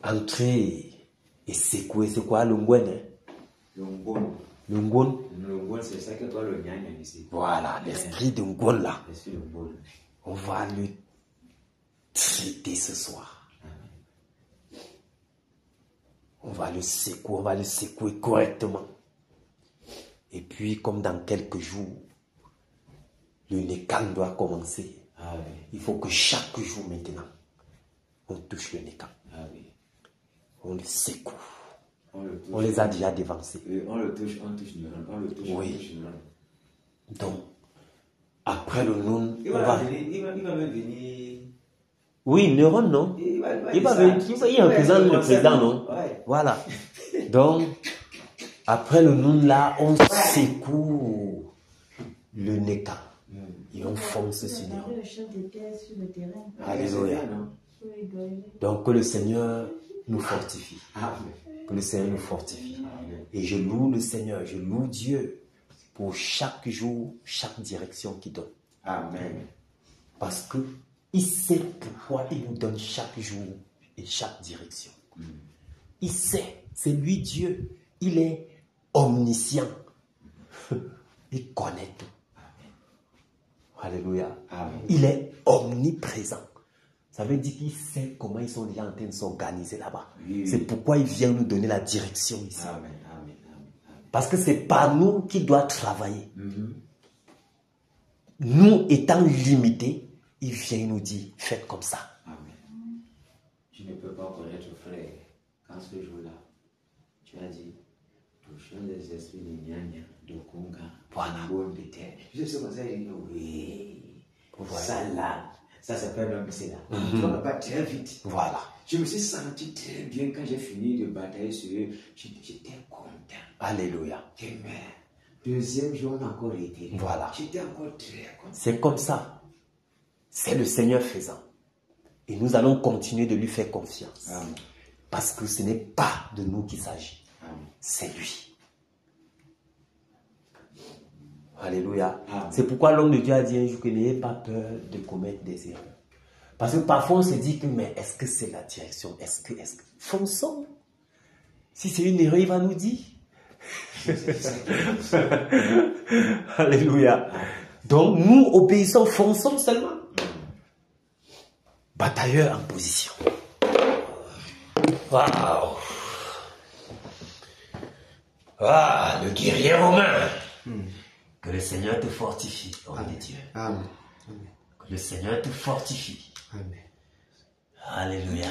Entrer et secouer, c'est quoi le ngwen? Le ngon, c'est ça que toi le gnagna ici. voilà, l'esprit de ngon là. On va le traiter ce soir. On va le secouer correctement. Et puis, comme dans quelques jours, le Nekan doit commencer. Il faut que chaque jour maintenant, on touche le Nekan. On le secoue. On les a déjà dévancés. On le touche, on touche neuron. On le touche, on touche neuron. Donc, après le nom, il va même venir. Oui, neuron, non? Il va représenter le président, non? Ouais. Voilà. Donc, après le nom là, on secoue le Neka. Et on fonce sur le terrain. Alléluia. Donc, que le Seigneur nous fortifie. Que le Seigneur nous fortifie. Et je loue le Seigneur, je loue Dieu pour chaque jour, chaque direction qu'il donne. Amen. Parce que il sait pourquoi il nous donne chaque jour et chaque direction. Il sait, c'est lui Dieu. Il est omniscient. Il connaît tout. Alléluia. Amen. Il est omniprésent. Ça veut dire qu'il sait comment ils sont déjà en train de s'organiser là-bas. C'est pourquoi il vient nous donner la direction ici. Amen. Parce que c'est pas nous qui doit travailler. Nous étant limités, il vient nous dire, faites comme ça. Amen. Tu ne peux pas connaître frère quand ce jour-là, tu as dit, touchons les esprits de Nyanya, de Konga, de terre. Je sais comment ça, il dit, oui, ça là, ça s'appelle l'homme, c'est là. Tu ne vas pas très vite. Voilà. Je me suis senti très bien quand j'ai fini de batailler sur eux. J'étais content. Alléluia. Amen. Deuxième jour, on a encore été. Voilà. J'étais encore très content. C'est comme ça. C'est le Seigneur faisant. Et nous allons continuer de lui faire confiance. Amen. Parce que ce n'est pas de nous qu'il s'agit. Amen. C'est lui. Alléluia. C'est pourquoi l'homme de Dieu a dit un jour que n'ayez pas peur de commettre des erreurs. Parce que parfois on se dit que, mais est-ce que c'est la direction? Est-ce que... Fonçons. Si c'est une erreur, il va nous dire. Alléluia. Donc nous, obéissons, fonçons seulement. Batailleur en position. Waouh. Ah, le guerrier romain. Que le Seigneur te fortifie, homme de Dieu. Amen. Que le Seigneur te fortifie. Amen. Alléluia.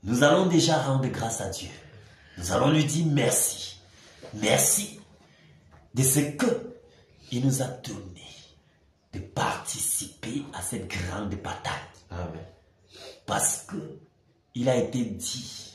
Nous allons déjà rendre grâce à Dieu. Nous allons lui dire merci. Merci de ce que il nous a donné de participer à cette grande bataille. Amen. Parce que il a été dit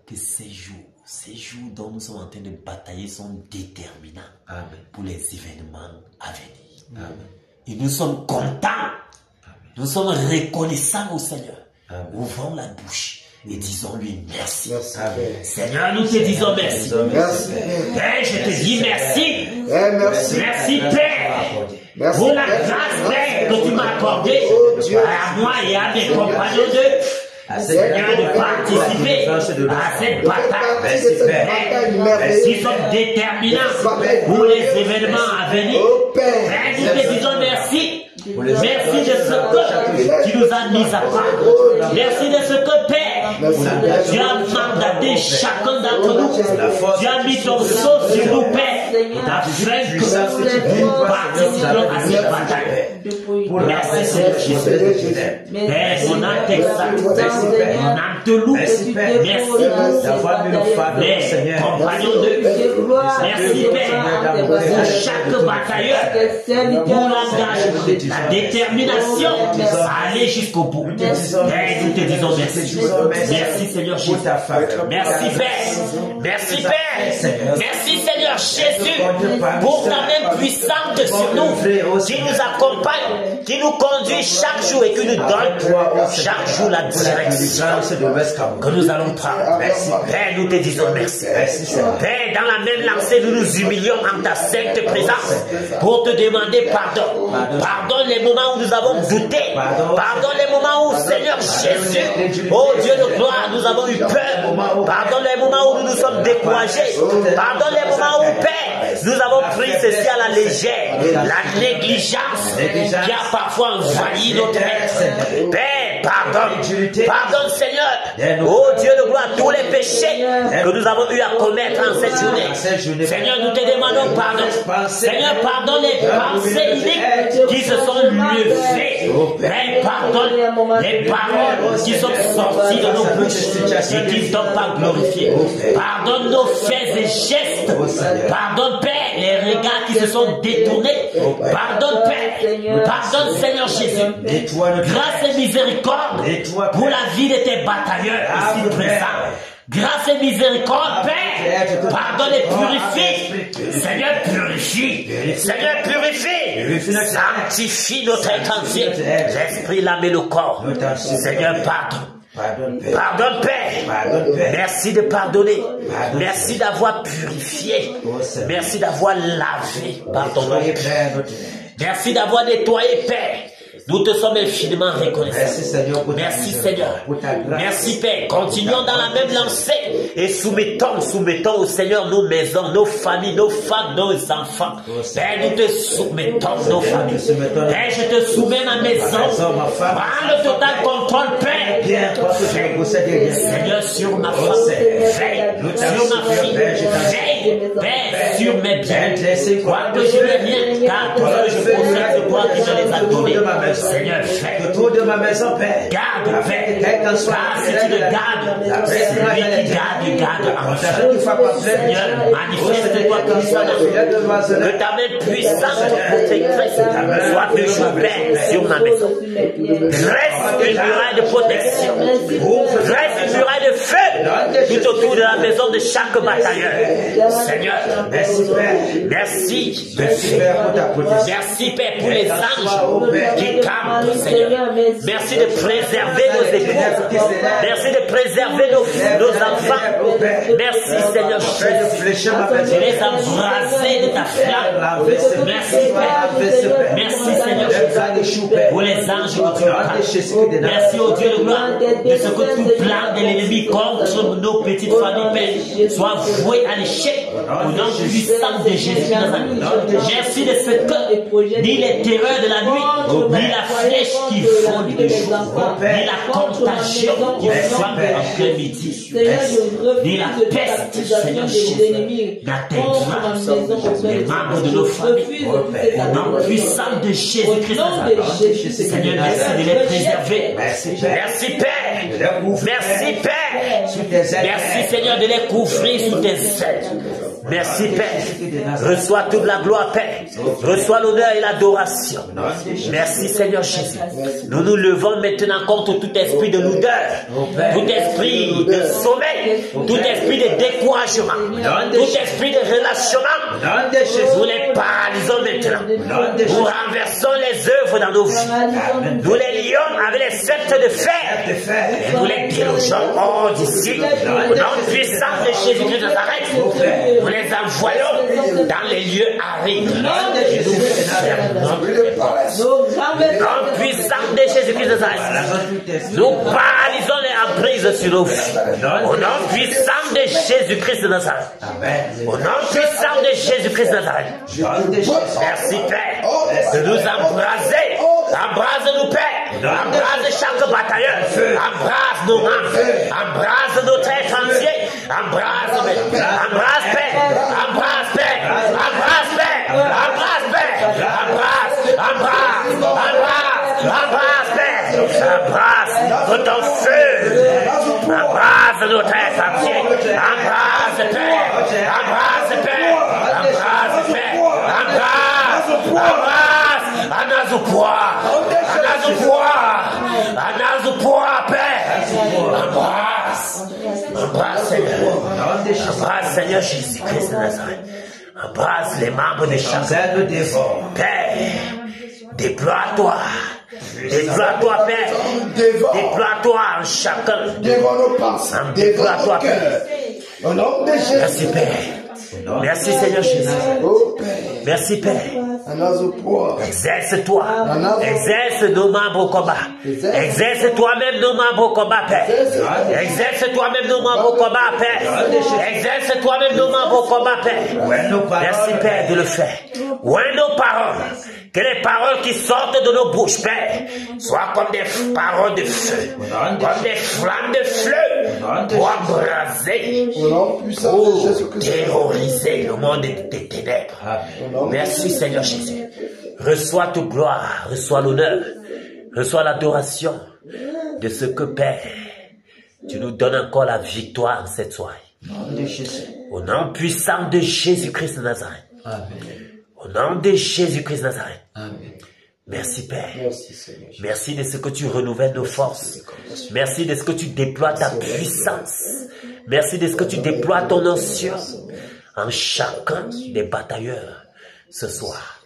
que ces jours dont nous sommes en train de batailler sont déterminants. Amen. Pour les événements à venir. Amen. Et nous sommes contents. Amen. Nous sommes reconnaissants au Seigneur. Amen. Ouvrons la bouche et disons-lui merci. Merci. Seigneur, nous te disons merci. Merci. Père, je te dis merci. Merci. Merci, Père. Merci, Pour la Père. grâce, Père, que tu m'as accordée à moi et à mes compagnons Seigneur, de participer à cette bataille. Merci, Père. Qui sont déterminants pour les événements à venir. Père, nous te disons merci. Merci de ce que tu nous as mis à part. Merci de ce que, Père, tu as mandaté chacun d'entre nous. Tu as mis ton sceau sur nous, Père, afin que nous participions à cette bataille. Merci, Seigneur Jésus. Père, mon âme t'exalte. Mon âme te loue. Merci d'avoir mis nos familles, compagnons de merci, Père, pour chaque batailleur, pour l'engagement, la détermination à aller jusqu'au bout. Père, nous te disons merci. Merci, Seigneur Jésus. Merci, Père. Merci, Père. Merci, Seigneur Jésus, pour ta main puissante sur nous, qui nous accompagne, qui nous conduit chaque jour et qui nous donne chaque jour la direction que nous allons prendre. Père, nous te disons merci. Père, dans la même lancée, nous nous humilions en ta sainte présence pour te demander pardon. Pardonne les moments où nous avons douté. Pardonne les moments où, Seigneur Jésus, oh Dieu de gloire, nous avons eu peur. Pardonne les moments où nous nous sommes découragés. Pardonne les moments où, Père, nous avons pris ceci à la légère. La négligence qui a parfois envahi notre être. Père, pardonne. Pardonne, Seigneur. Oh Dieu de gloire, tous les péchés que nous avons eu à commettre en cette journée. Seigneur, nous te demandons pardon. Seigneur, pardonne les pensées iniques qui se sont levées. Père, pardonne les paroles qui sont sorties de nos bouches et qui ne t'ont pas glorifié. Pardonne nos faits et gestes. Pardonne, Père, les regards qui se sont détournés. Pardonne, Père. Pardonne, Seigneur Jésus. Grâce et miséricorde pour la vie de tes batailleurs ici présents. Grâce et miséricorde, Père, pardonne et purifie. Seigneur, purifie. Seigneur, purifie. Sanctifie notre être entier. L'esprit, l'âme et le corps. Seigneur, pardonne. Pardonne, Père. Merci de pardonner. Merci d'avoir purifié. Merci d'avoir lavé par ton nom. Merci d'avoir nettoyé, Père. Nous te sommes infiniment reconnaissants. Merci Seigneur. Merci Père. Continuons dans la même lancée et soumettons au Seigneur nos maisons, nos familles, nos femmes, nos enfants. Père, nous te soumettons nos familles. Père, je te soumets ma maison. Prends le total contrôle, Père. Seigneur, sur ma femme, veille. Sur ma fille, veille. Père, sur mes biens. Quoi que je n'ai rien, car tout ce que je possède, c'est toi qui me les as donnés. Seigneur, fais autour de ma maison, Père. Garde, Père. Car si tu le gardes, c'est lui qui garde enfin. Seigneur, manifeste-toi comme ça. Que ta main puissante protectrice soit toujours, Père, sur ma maison. Reste une muraille de protection protection. Dresse une muraille de feu tout autour de la maison de chaque batailleur. Seigneur, merci Père. Merci Merci Père pour les anges qui campent, Seigneur. Merci de préserver nos épouses. Merci de préserver nos enfants. Merci Seigneur Jésus. De les embraser de ta flamme. Merci Père. Merci Seigneur Jésus pour les anges que tu as. Merci au Dieu de gloire de ce que tout plan de l'ennemi contre nos petites familles, Père, soit voué à l'échec au nom puissant de Jésus. Merci de ce que ni les terreurs de la nuit, ni la flèche qui vole de jour, ni la contagion qui flamme en plein midi, ni la peste, Seigneur Jésus, n'atteindra les membres de nos familles. Au nom puissant de Jésus-Christ. Seigneur, merci de les préserver. Merci Père. Merci Père. Merci Seigneur de les couvrir sous tes ailes. Merci Père. Reçois toute la gloire Père. Reçois l'honneur et l'adoration. Merci Seigneur Jésus. Nous nous levons maintenant contre tout esprit de lourdeur, tout esprit de sommeil, tout esprit de découragement, tout esprit de relâchement. Nous les paralysons maintenant. Nous renversons les œuvres dans nos vies. Nous les lions avec les sceptres de fer et nous les délogeons hors d'ici. Au nom puissant de Jésus-Christ de Nazareth, nous les envoyons dans les lieux arides. Au nom puissant de Jésus-Christ de Nazareth, nous paralysons les emprises sur nos vies. Au nom puissant de Jésus-Christ de Nazareth. Au nom puissant de Jésus-Christ de Nazareth. Merci Père de nous embraser. Embrase-nous Père. Embrase chaque batailleur. Embrase nos membres. Embrase notre être entier. Embrase Père. Embrase Père. Embrase Père. Embrase Père. Embrase Père. Embrase. Embrase. Embrase. Embrase Père. Embrase de ton feu. Embrase notre être entier. Embrase Père. Embrase Père. Embrase Père. Embrase. Embrase. Anazupoa. Anazupoa. Anazupoa Père. Embrase. Embrase Seigneur. Embrase Seigneur Jésus-Christ de Nazareth. Embrase les membres de chaque Père. Déploie-toi. Déploie-toi, Père. Déploie-toi en chacun. Déploie-toi, Père. Merci, Père. Merci, Seigneur Jésus. Merci, Père. Exerce-toi. Exerce nos membres au combat. Exerce toi-même nos membres au combat, Père. Exerce toi-même nos membres au combat, Père. Exerce toi-même nos membres au combat, Père. Merci, Père, de le faire. Ouvre nos paroles. Que les paroles qui sortent de nos bouches, Père, soient comme des paroles de feu, comme des flammes de feu, pour embraser, pour terroriser le monde des ténèbres. Merci Seigneur Jésus. Reçois toute gloire, reçois l'honneur, reçois l'adoration de ce que, Père, tu nous donnes encore la victoire cette soirée. Au nom puissant de Jésus-Christ de Nazareth. Amen. Au nom de Jésus-Christ de Nazareth. Amen. Merci Père. Merci, Seigneur. Merci de ce que tu renouvelles nos forces. Merci de ce que tu déploies ta puissance. Merci de ce que tu déploies ton onction en chacun des batailleurs ce soir.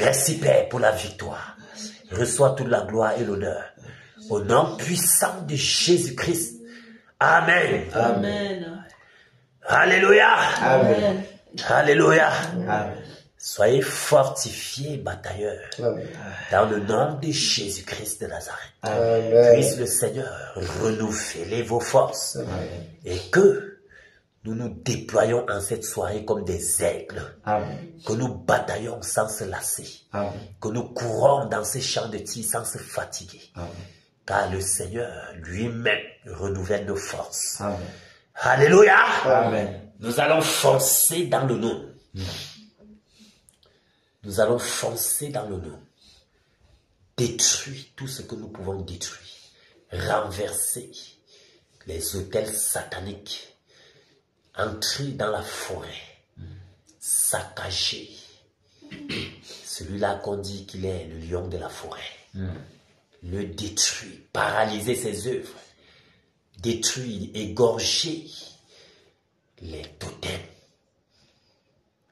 Merci Père pour la victoire. Reçois toute la gloire et l'honneur. Au nom puissant de Jésus-Christ. Amen. Amen. Alléluia. Amen. Alléluia. Amen. Soyez fortifiés, batailleurs, dans le nom de Jésus-Christ de Nazareth. Amen. Puisse le Seigneur renouveler vos forces. Amen. Et que nous nous déployons en cette soirée comme des aigles. Amen. Que nous bataillons sans se lasser. Amen. Que nous courons dans ces champs de tir sans se fatiguer. Amen. Car le Seigneur lui-même renouvelle nos forces. Amen. Alléluia. Amen. Nous allons foncer dans le nom. Nous allons foncer dans le nom. Détruire tout ce que nous pouvons détruire. Renverser les autels sataniques. Entrer dans la forêt. Saccager. Celui-là qu'on dit qu'il est le lion de la forêt. Le détruire. Paralyser ses œuvres. détruire, égorger les totems,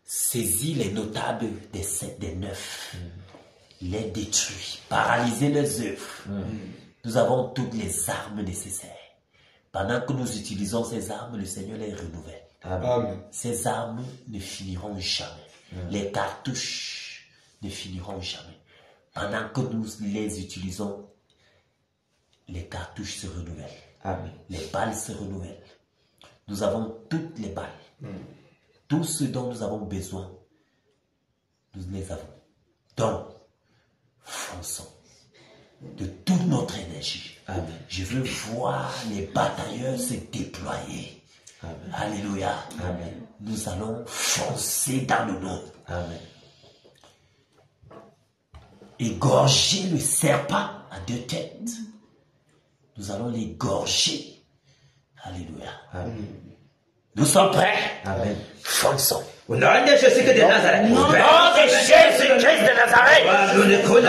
saisir les notables des neufs, les détruire, paralyser leurs œuvres. Nous avons toutes les armes nécessaires. Pendant que nous utilisons ces armes, le Seigneur les renouvelle. Amen. Ces armes ne finiront jamais. Les cartouches ne finiront jamais. Pendant que nous les utilisons, les cartouches se renouvellent. Amen. Les balles se renouvellent. Nous avons toutes les balles. Tout ce dont nous avons besoin, nous les avons. Donc, fonçons de toute notre énergie. Amen. Je veux voir les batailleurs se déployer. Amen. Alléluia. Amen. Nous allons foncer dans le nom. Amen. Égorger le serpent à deux têtes. Nous allons l'égorger. Alléluia. Amen. Nous sommes prêts. Amen. Fonçons. Au nom de Jésus-Christ de Nazareth. Au nom de Jésus-Christ de Nazareth. Nous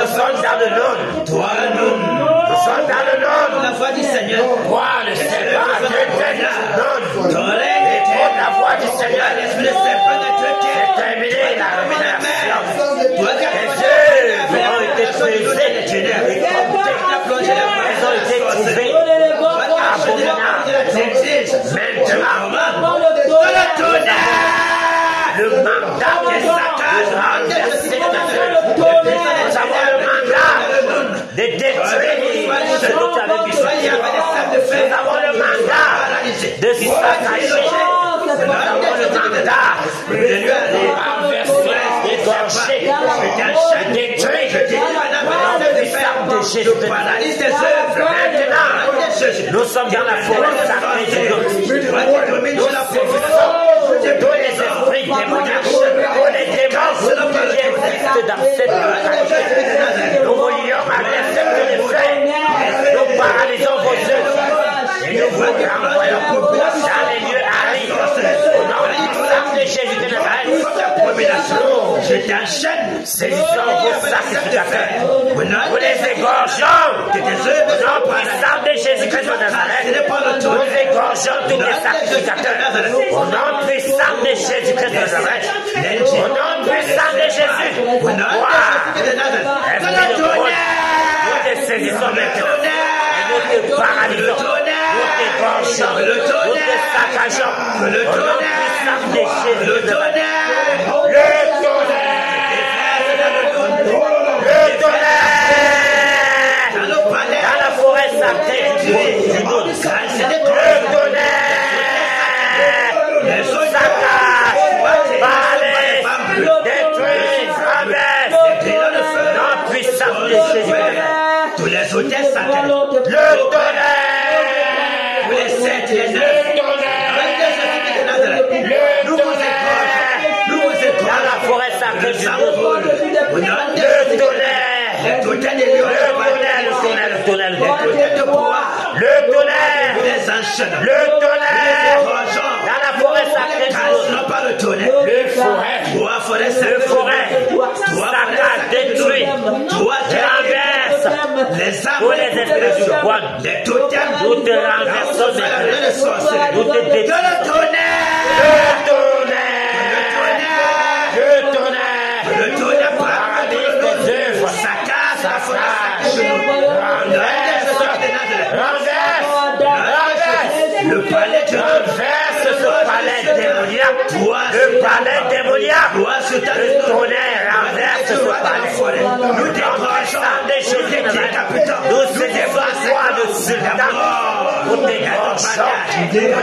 sommes dans le nom. Toi, nous. Nous sommes dans le nom. La voix du Seigneur. Toi, le serpent à deux têtes. Non. Dans la voix du Seigneur. l'esprit de serpent de deux têtes. C'est terminé la révélation. Toi, Les œuvres ont été brisées. Elles ont été trouvées abominables. Maintenant, le mandat des attaques renversé nous avons le mandat de détruire ce que tu avais besoin. Nous avons le mandat de saccager. Nous avons le mandat de renverser, d'égorger, de détruire. Au nom puissant de Jésus. Maintenant, nous sommes dans la forêt sacrée de Dieu. Nous saisissons tous les esprits démoniaques, tous les démons qui existent dans cette localité. Nous vous lions à l'accepter les frères. Nous paralysons vos œuvres et nous vous renvoyons dans les lieux arides. Au nom puissant de Jésus de Nazareth, Je t'enchaîne. saisissons vos sacrificateurs. Nous les égorgeons. Au nom puissant de Jésus-Christ de Nazareth, nous égorgeons tous les sacrificateurs. Au nom puissant de Jésus-Christ de Nazareth, au nom puissant de Jésus, esprit de fraude, nous te saisissons maintenant. Et nous te paralysons. Nous t'égorgeons. Nous te saccageons. Au nom puissant de Jésus de Nazareth. Le tonnerre. Le tonnerre. Dans la forêt sacrée du monde. Le tonnerre. Saccage. Balai. Détruit. Renverse. Non puissant de Jésus. Tous les hôtels satellés. Le tonnerre. Tous les sept, les neuf. Le tonnerre. Le tonnerre. Nous vous écoutons. Dans la forêt sacrée du monde. Au nom de Le tonnerre. les hôtels des lieux. Le tonnerre. Les hôtels de pouvoir. Le tonnerre. Les enchaînements. Le tonnerre. Dans la forêt sacrée du monde. Non pas le tonnerre. Le forêt. Toi, forêt Le sacrée. forêt. Saccage, détruit. Toi qui Renverse. les Tous les esprits du bois. les totems. Nous te renversons maintenant. Nous te détruisons. Le tonnerre. Le tonnerre. Le tonnerre. Le tonnerre. Paralyse tes œuvres. Ça casse la forêt sacrée. Renverse. Le palais de Renverse ce palais démoniaque. Le palais démoniaque. Le tonnerre renverse ce palais. Nous décrochons des Jésus de Nazareth. Nous saisissons toi le sultan. Nous t'égorgeons.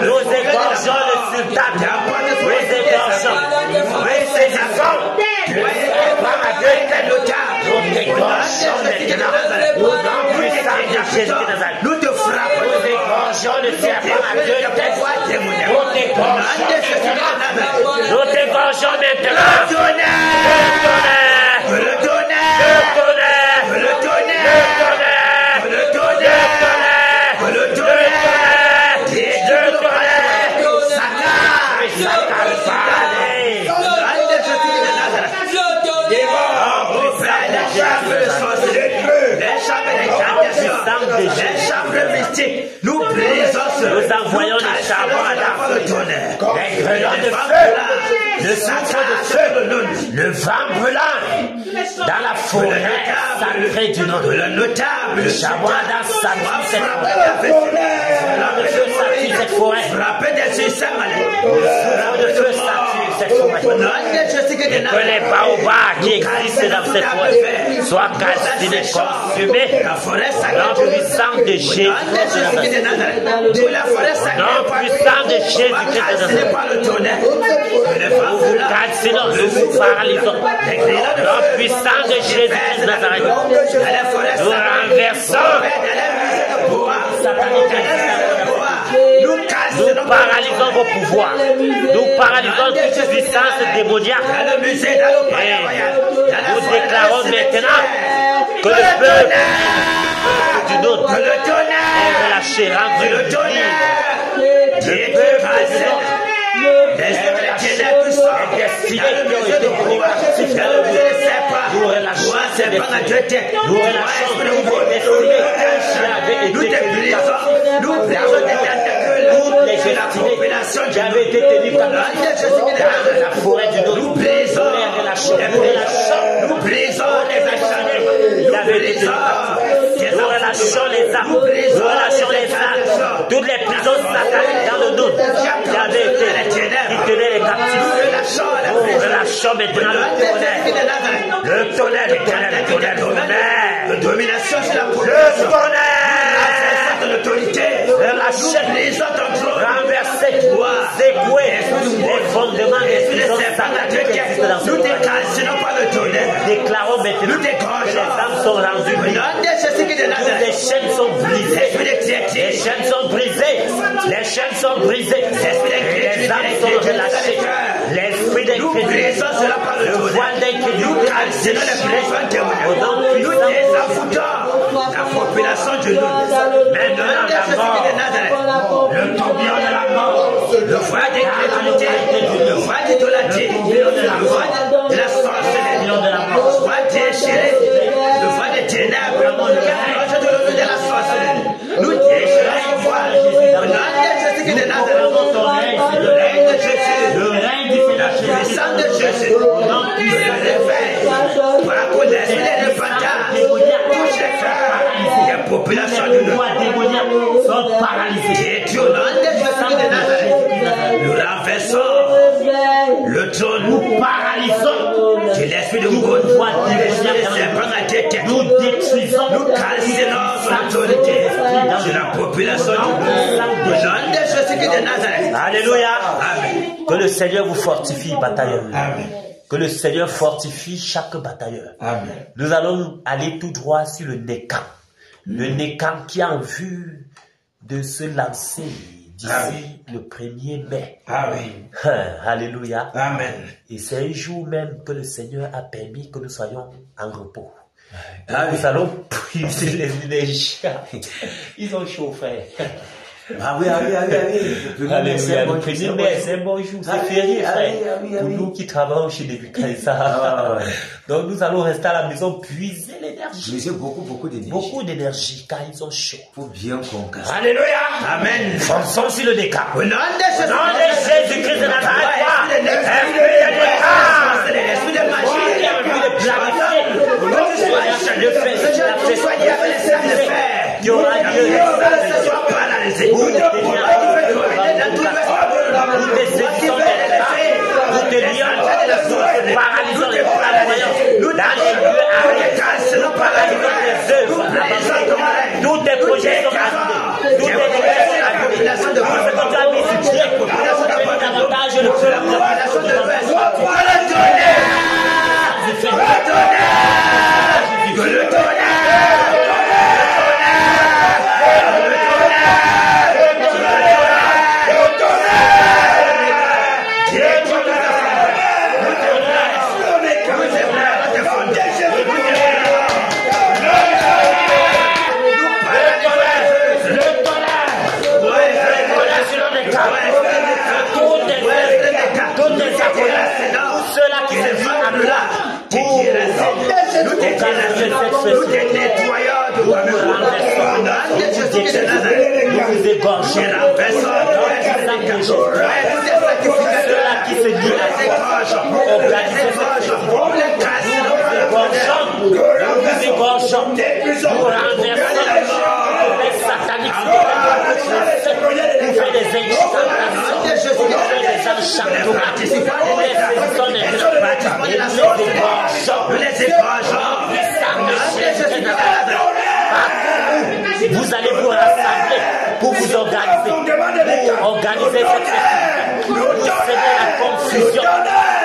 Nous égorgeons le sultan. Nous égorgeons. Nous saisissons le serpent à deux têtes. Nous t'égorgeons maintenant. Au nom puissant de Jésus de Nazareth. Nous te frappons. Nous égorgeons le serpent à deux têtes. Nous t'égorgeons maintenant. Nous t'égorgeons maintenant. Le tonnerre. Le tonnerre. Le tonnerre. Le tonnerre. Le Le tonnerre. tonnerre. Le tonnerre. Le Le tonnerre. Le tonnerre. Saccage. Saccage, parlez. Les chambres mystiques, nous brisons ce. Nous envoyons les charbons à la le tonnerre. Les grenades de feu, le souffle de feu, le vent brûlant dans la forêt sacrée du nom. Le notable, Le charbon d'Adam s'appuie cette forêt. Frappez des systèmes Le de feu s'appuie cette forêt. Et que les baobabs qui existent dans cette forêt soient calcinés, consumés, l'empuissant de Jésus. L'empuissant de Jésus-Christ de Nazareth. Nous calcinons, nous paralysons. L'empuissant de Jésus-Christ de Nazareth. Nous renversons nous paralysons vos pouvoirs. Nous paralysons toute puissance démoniaque. Et nous déclarons maintenant que le peuple du nôtre est relâché, rendu libre. Le peuple du nôtre est destiné qui ont été pris captifs. Nous relâchons ces destinés. Nous relâchons les destinés qui avaient été pris captifs. Toutes les destinées qui avaient été tenues captives dans la forêt du Nord. Nous les relâchons. Nous brisons les destinées qui avaient été tenues captives. Nous relâchons les âmes. Nous relâchons les âmes. Toutes les prisons sataniques dans le Nord qui avaient été qui tenaient les captifs. Nous relâchons maintenant le tonnerre. Le tonnerre. La domination sur la Le tonnerre. L'autorité. Relâchez les autres, renversez, secouez les fondements des prisons sataniques qui existent dans ce monde. Déclarons maintenant que les âmes sont rendues libres. Toutes les chaînes sont brisées. Les chaînes sont brisées. Les chaînes sont brisées. Les âmes sont relâchées. L'esprit d'incrédulité, le voile d'incrédulité a déchiré au nom puissant. La population de nous. Maintenant, la mort, le tourbillon de la mort, le voile d'incrédulité, le voile d'idolâtrie, le voile de la sorcellerie, le voile déchiré, le voile des ténèbres, le voile de la sorcellerie. Nous déchirons ce voile. Le nom de Jésus de Nazareth, le règne de Jésus, le règne du la puissance de Jésus, le réveil, pour la connaissance des repentards, touche les cœurs, les populations de nous sont paralysées. Et au nom de Jésus de Nazareth, nous renversons le trône, nous paralysons de l'esprit de Gougon, nous détruisons, nous calcinons l'autorité de la population du monde. Au nom de Jésus de Nazareth. Alléluia. Amen. Que le Seigneur vous fortifie, batailleur. Amen. Que le Seigneur fortifie chaque batailleur. Amen. Nous allons aller tout droit sur le Nécan. Le Nécan qui a en vue de se lancer d'ici le 1er mai. Amen. Alléluia. Amen. Et c'est un jour même que le Seigneur a permis que nous soyons en repos. Amen. Nous allons puiser les énergies. Ils ont chaud, frère. Ah oui. Alléluia. Le 1er mai, c'est un bon jour. C'est férié, frère. Pour nous qui travaillons chez les Bukaïsa. Donc nous allons rester à la maison, puiser l'énergie. J'ai beaucoup d'énergie. Beaucoup d'énergie, car ils sont chauds. Faut bien qu'on casse. Alléluia. Amen. Fonçons sur le Nécan. Au nom de Jésus-Christ de Nazareth. Esprit de Nécan. L'esprit de magie. Qui a envie de planifier le fait, qui aura lieu nous te saisissons des terres, nous te lions, nous paralysons les flamboyants, dans les lieux arrêtés, nous paralysons les œuvres, tous tes projets sont annulés, tous tes dégâts sont annulés, tout ce que tu as mis sur pied, davantage le peuple, ceux-là qui se Nous vous égorgeons. Ceux-là qui se disent nous renversons les sataniques pour faire des incantations, pour faire des enchantements, nous les saisissons des vous allez vous rassembler pour vous organiser cette fête. Vous savez la confusion.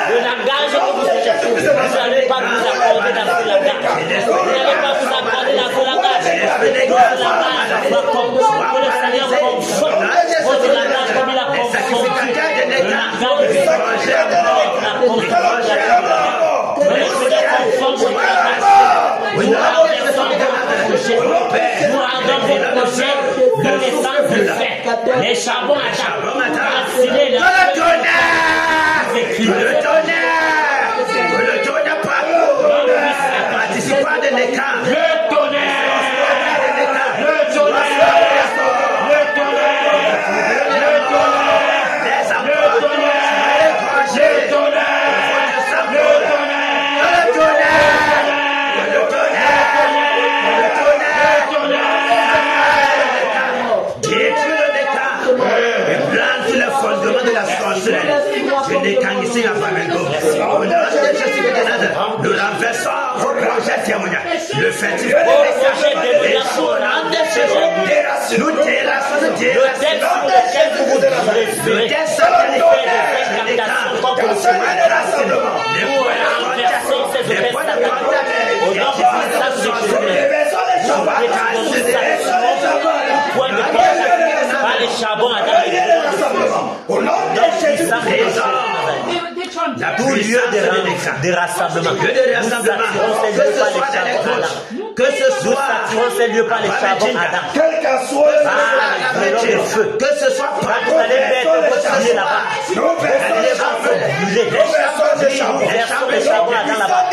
Le langage que vous avez, vous n'allez pas vous accorder dans ce langage. Vous n'allez pas vous accorder dans ce langage. Votre langage va comme que le Seigneur confonde votre langage comme il a confondu le langage du Seigneur. La confusion. Le Seigneur confonde votre langage. Nous renversons votre projet. Nous rendons vos projets de naissance de fait. Les charbons à table. Le tonnerre partout. Participants de l'écart. Le tonnerre. Nous renversons vos projets témoignages. Le festival nous terrassons le tout lieu de rassemblement, que ce soit ces lieux par les charbons Adam, quel qu'en soit le feu, que ce soit par vous allez mettre votre pied là-bas, nous versons les charbons Adam là-bas,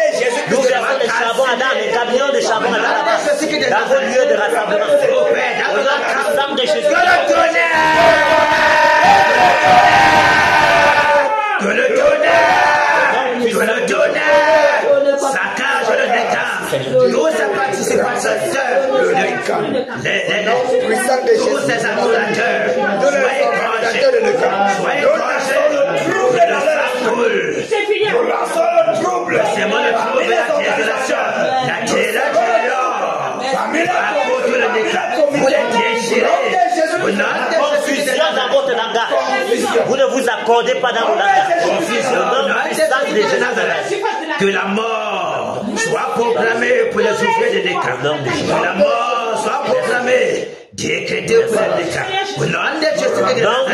nous versons les charbons Adam, les camions de charbons Adam là-bas, dans vos lieux de rassemblement, au nom puissant de Jésus. Que le tonnerre saccage le décor. Tous ces participants, tous ces adorateurs, soyez branchés de la foule. Nous lançons le trouble. C'est moi le trouble, la désolation, la terreur, à cause de le décor. Vous les déchirez. Confusion dans votre langage. Vous ne vous accordez pas dans vos langages. Que la mort soit proclamée pour les ouvriers de l'écart. Que la mort soit proclamée, décrétée pour les décars. Au nom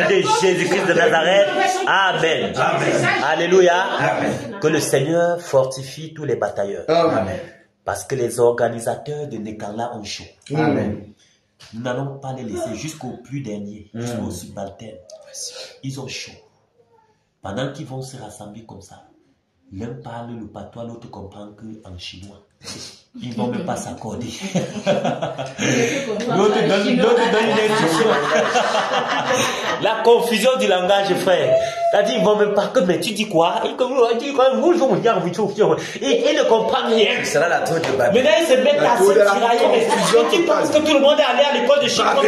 de Jésus-Christ de Nazareth. Amen. Amen. Alléluia. Amen. Que le Seigneur fortifie tous les batailleurs. Amen. Parce que les organisateurs de Nekala ont chaud. Amen. Nous n'allons pas les laisser jusqu'au plus dernier, jusqu'au subalterne. Ils ont chaud. Pendant qu'ils vont se rassembler comme ça, l'un parle le patois, l'autre comprend qu'en chinois. Ils ne vont même pas s'accorder. L'autre donne une instruction. La confusion du langage, frère. C'est-à-dire, ils ne vont même pas. Mais tu dis quoi? Il ne comprend rien. Ce sera la tour de Babylone. Maintenant, ils se mettent à se tirailler. Mais tu penses que tout le monde est allé à l'école de Chicago?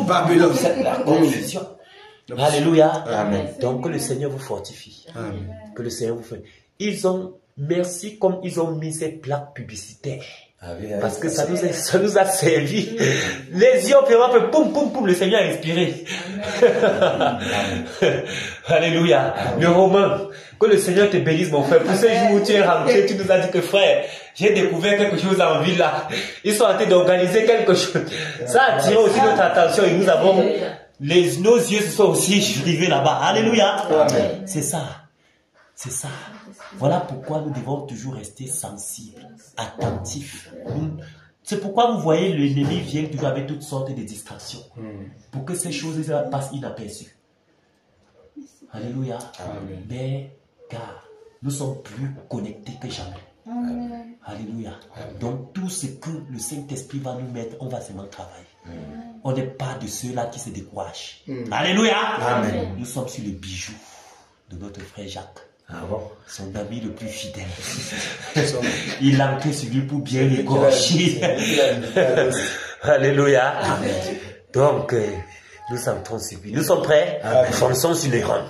Babylone. C'est la confusion. Alléluia. Amen. Donc que le Seigneur vous fortifie. Amen. Que le Seigneur vous fait. Ils ont, merci comme ils ont mis ces plaques publicitaires. Parce que ça nous a servi. Les yeux ont fait poum poum poum, le Seigneur a inspiré. Alléluia. Le Romain, que le Seigneur te bénisse mon frère. Pour ce jour où tu es rentré, tu nous as dit que frère, j'ai découvert quelque chose en ville là. Ils sont en train d'organiser quelque chose. Ça a attiré aussi notre attention et nous avons, nos yeux se sont aussi rivés là-bas. Alléluia. C'est ça. C'est ça. Voilà pourquoi nous devons toujours rester sensibles, attentifs. C'est pourquoi vous voyez l'ennemi vient toujours avec toutes sortes de distractions. Pour que ces choses passent inaperçues. Alléluia. Mais car nous sommes plus connectés que jamais. Alléluia. Donc tout ce que le Saint-Esprit va nous mettre, on va seulement travailler. On n'est pas de ceux-là qui se découragent. Alléluia. Amen. Nous sommes sur le bijou de notre frère Jacques. Ah bon? Son ami le plus fidèle. Il a entré sur lui pour bien l'égorger. Alléluia. Amen. Donc, nous sommes sur lui. Nous sommes prêts. Fonçons sur les rangs.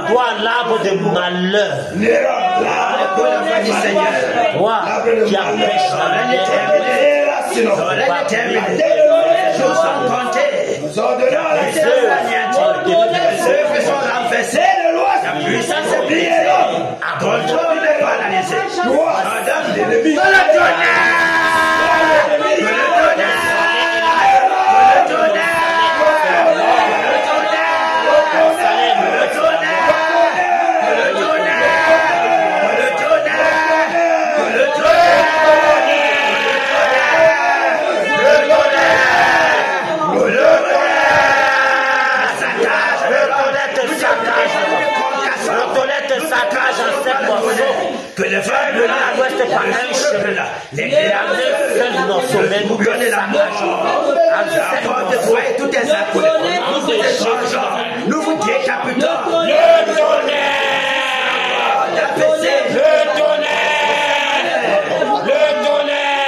Toi, l'arbre de malheur. Toi qui empêches la Ceux qui sont renversés, la puissance est brisée. Contrôle n'est pas analysé. Madame l'ennemi. Le que les femmes de l'Ouest par un chemin, les seuls dans son même nous donner la mort. La porte de foi et tout est accoudé. Nous vous décapitons. Le tonnerre. Le tonnerre.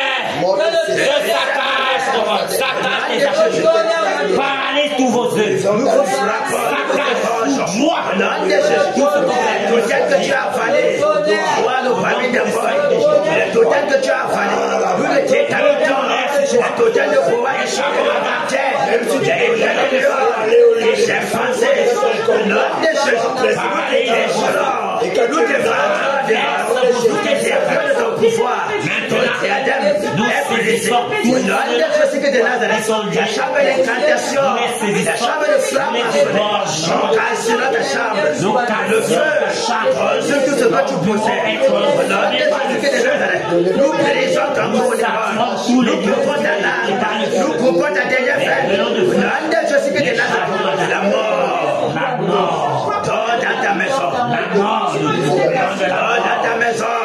Le saccage les achats. Paralyse tous vos œufs. Nous vous frappons. Moi, tout ce que tu as avalé, toi, le famille de foi, le total que tu as avalé, nous le décapitons, le total de foi est charbon à la terre, les chefs français, notre des choses, et que nous devons de ton pouvoir, nous saisissons tout le de Nazareth, la chambre d'incantation, la chambre de flamme, notre chambre, le feu, sur tout ce que tu possèdes. Nous brisons ton pouvoir, nous coupons ta lame, nous coupons ta dernière fête. La mort, dors dans ta maison, dors dans ta maison,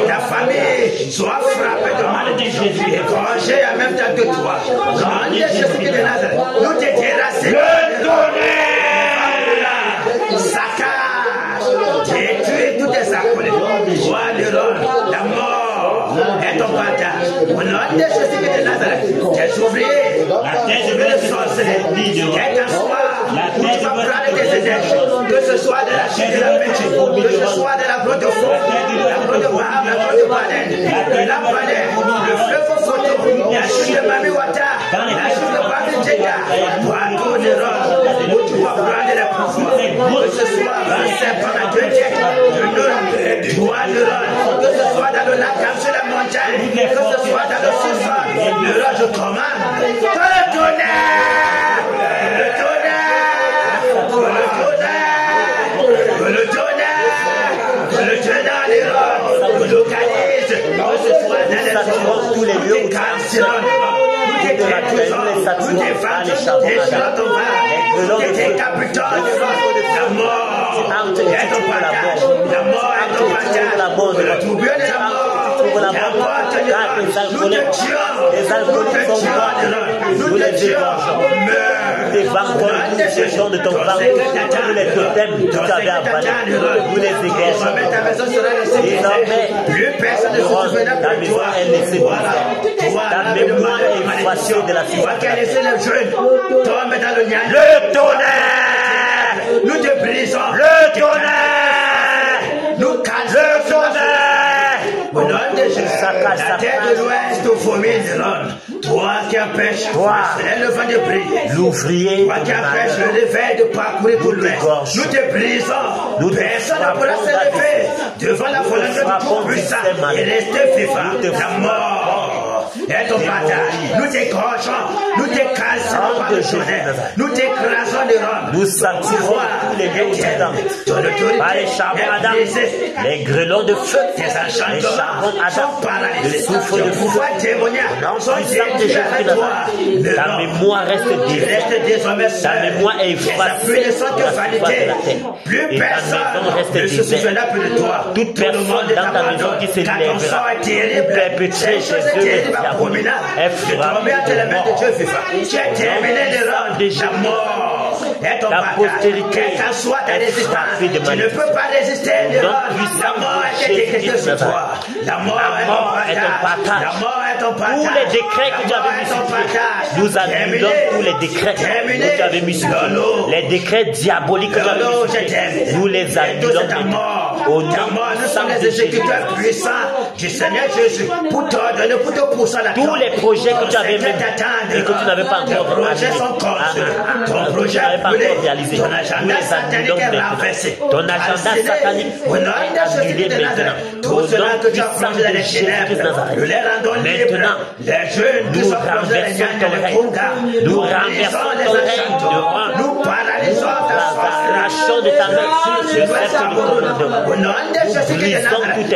ta famille soit frappée de maladie, égorgée en même temps que toi. Quand Jésus-Christ de Nazareth, nous te terrassons. Le tonnerre, saccage, détruis tous tes accolés. Toi, la mort est ton partage. Au nom de Jésus-Christ de Nazareth, tes ouvriers, les sorciers, quel qu'en soit, tu vas prendre tes énergies, que ce soit de la chute de la petite, que ce soit de la grotte de fond, la grotte de Baham, la grotte de Baden, la Baden, le fleuve Photo, la chute de Mami Wata, la chute de Babi Djeka, partout de Rome, où tu vas prendre les pouvoirs, que ce soit un serpent à deux têtes, du roi de Rome, que ce soit dans le lac, sur la montagne, que ce soit dans le sous-sol, le roi je commande, que le tonnerre, le tonnerre, les rocs, que localise, que ce soit dans les tous les lieux où tu de ton ventre, tous les totems que tu avais avalés, nous les égageons. Désormais, plus personne ne se souvient ta maison est laissée brisée. Ta mémoire est effacée de la civilisation. Le tonnerre, nous te brisons. Le tonnerre, nous cassons. Le tonnerre, au nom de Jésus, la terre de l'Ouest au vomit de l'homme. Toi qui empêches le vent de briller, l'ouvrier, toi qui empêches le réveil de parcourir tout l'Ouest, nous te brisons. Personne ne pourra se lever devant la volonté du Tout-Puissant et rester vivant. La mort est ton partage. Nous t'écorchons, nous t'écrasons par le tonnerre, nous t'écrasons de Rome. Nous sanctifions tous les lieux par les charbons Adam, les grêlons de feu, les charbons Adam, le souffle de feu. Ta mémoire reste désormais. Ta mémoire est effacée de la terre. Et ta maison reste déserte. Toute personne dans ta maison qui se lèvera pour perpétrer chez eux le diable est frappée de mort. Déjà mort. La postérité est frappée de maladie. Tu ne peux pas résister. La mort est écrite sur toi. La mort est ton partage. La mort est ton partage. Tous les décrets que tu avais mis sur pied, nous annulons tous les décrets que tu avais mis sur pied. Les décrets diaboliques que tu avais mis sur pied, nous les annulons maintenant. Au nom nous sommes les exécuteurs puissants du Seigneur Jésus pour t'ordonner, pour te pousser à la tous les projets que tu avais même et que tu n'avais pas encore réalisé, ton projet n'avait pas encore réalisé, nous les annulons maintenant. Ton agenda satanique est annulé maintenant. Au nom puissant de Jésus-Christ Nazareth. Maintenant, nous renversons ton règne. Nous renversons ton règne devant. Nous paralysons ta force. Arrachons de ta main le sceptre de ton commandement. Au nom de Jésus Christ de Nazareth.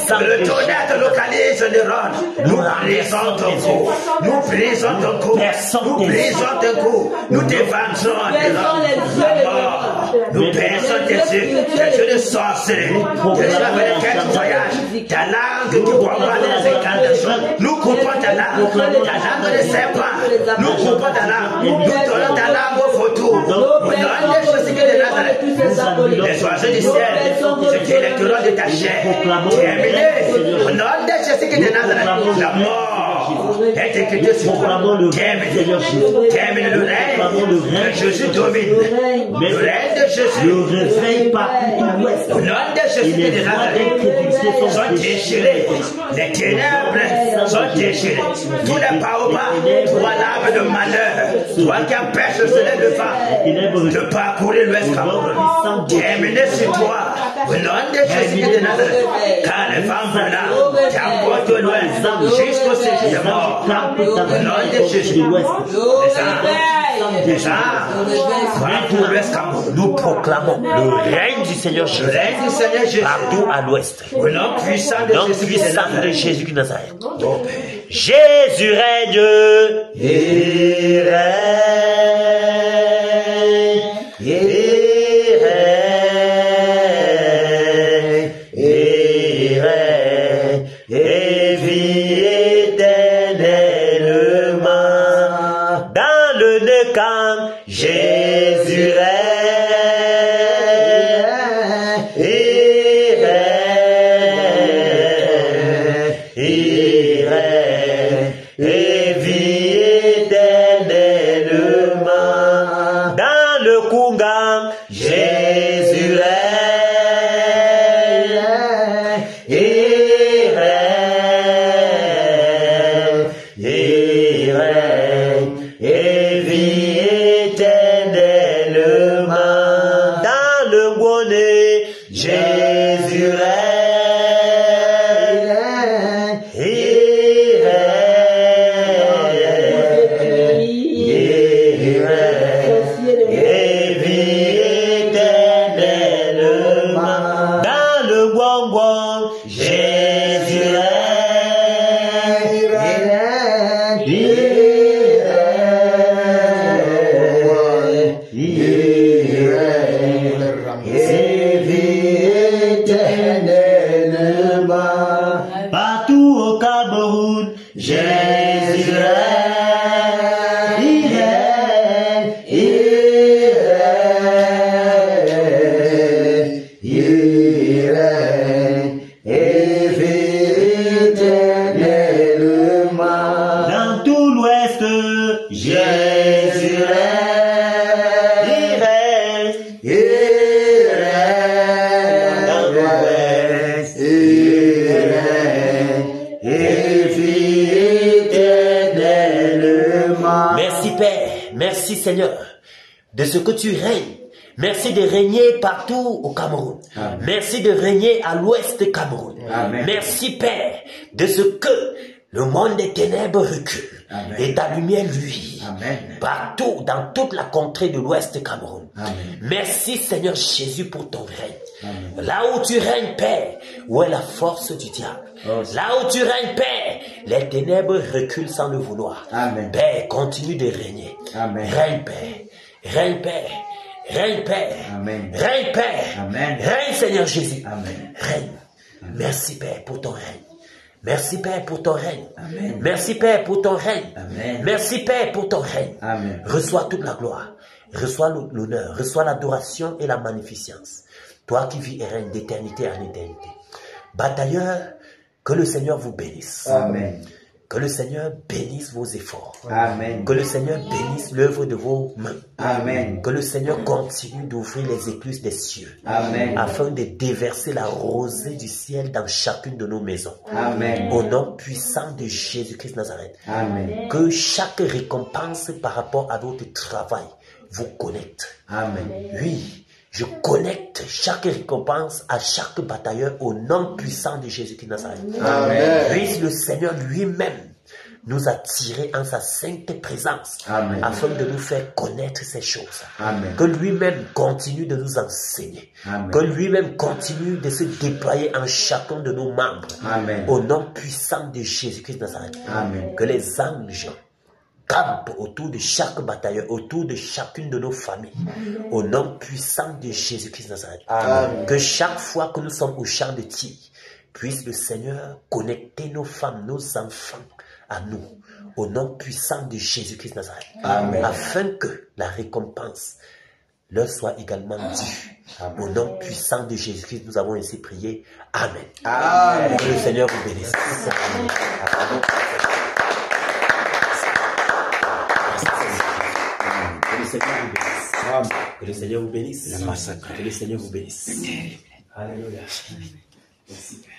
Que le tonnerre te localise de Rome. Nous brisons ton cou. Nous brisons ton cou. Nous brisons ton cou. Nous t'évançons de Rome. Nous baissons tes yeux de sorcellerie. Tes yeux avec lesquels tu voyages. Ta langue qui bombarde les incantations. Nous coupons ta langue. Ta langue de serpent. Nous coupons ta langue. Nous donnons ta langue au vautour. Au nom de Jésus de Nazareth. Les oiseaux du ciel se délecteront de ta chair. Terminé. Au nom de Jésus de Nazareth. La mort est écrite sur toi. Terminé. Terminé le règne. Jésus domine. Le règne de Jésus. Le réveil partout à l'ouest. Au nom de Jésus de Nazareth. Sont déchirés. Les ténèbres sont déchirées. Tous les baobabs, toi l'arbre de malheur, toi qui empêches le soleil de vent de parcourir l'ouest Cameroun. Terminé sur toi. Au nom de Jésus de Nazareth. Car les femmes blanches t'apportent au l'ouest jusqu'au séjour de mort. Au nom de Jésus. Les armes partout l'ouest Cameroun. Nous proclamons le règne du Seigneur Jésus partout à l'ouest. Au nom puissant de Jésus de Nazareth. Jésus règne. Il règne. Il règne. Il règne. Et vit éternellement. Dans le Necan, Jésus règne. Il règne. Et vit éternellement. dans le Kungan, Jésus règne. Il règne. Il règne. Et vit éternellement. dans le Gwoné, Jésus règne. Il règne. Il règne. Et vit éternellement. dans le Gwangwang, Jésus règne. Il règne. Il règne. Et vit éternellement. partout au Cameroun, Jésus règne. Il règne. Il règne. Il règne. Et vit éternellement. dans tout l'ouest, Jésus règne. Il règne. Dans l'ouest. Il règne. Et vit éternellement. Merci Père, merci Seigneur, de ce que tu règnes. Merci de régner partout au Cameroun. Amen. Merci de régner à l'ouest du Cameroun. Amen. Merci, Père, de ce que le monde des ténèbres recule. Amen. Et ta lumière luit. Amen. Partout, dans toute la contrée de l'ouest du Cameroun. Amen. Merci, Seigneur Jésus, pour ton règne. Amen. Là où tu règnes, Père, où est la force du diable? Oh, Là où tu règnes, Père, les ténèbres reculent sans le vouloir. Amen. Père, continue de régner. Amen. Règne, Père. Règne, Père. Règne, Père. Amen. Règne, Père. Amen. Règne, Seigneur Jésus. Amen. Règne. Merci, Père, pour ton règne. Merci, Père, pour ton règne. Amen. Merci, Père, pour ton règne. Amen. Merci, Père, pour ton règne. Amen. Reçois toute la gloire. Reçois l'honneur. Reçois l'adoration et la magnificence. Toi qui vis et règnes d'éternité en éternité. Batailleurs, que le Seigneur vous bénisse. Amen. Que le Seigneur bénisse vos efforts. Amen. Que le Seigneur bénisse l'œuvre de vos mains. Amen. Que le Seigneur continue d'ouvrir les écluses des cieux. Amen. Afin de déverser la rosée du ciel dans chacune de nos maisons. Amen. Au nom puissant de Jésus-Christ Nazareth. Amen. Que chaque récompense par rapport à votre travail vous connecte. Amen. Oui, je connecte chaque récompense à chaque batailleur au nom puissant de Jésus-Christ Nazareth. Amen. Puisse le Seigneur lui-même nous attirer en sa sainte présence. Amen. Afin de nous faire connaître ces choses. Amen. Que lui-même continue de nous enseigner. Amen. Que lui-même continue de se déployer en chacun de nos membres. Amen. Au nom puissant de Jésus-Christ Nazareth. Amen. Que les anges campent autour de chaque batailleur, autour de chacune de nos familles. Au nom puissant de Jésus-Christ Nazareth. Amen. Que chaque fois que nous sommes au champ de tir, puisse le Seigneur connecter nos femmes, nos enfants à nous. Au nom puissant de Jésus-Christ Nazareth. Amen. Afin que la récompense leur soit également due. Amen. Au nom puissant de Jésus-Christ, nous avons ainsi prié. Amen. Amen. Que le Seigneur vous bénisse. Que le Seigneur vous bénisse. Que le Seigneur vous bénisse. Que le Seigneur vous bénisse. Alléluia. Merci, Père.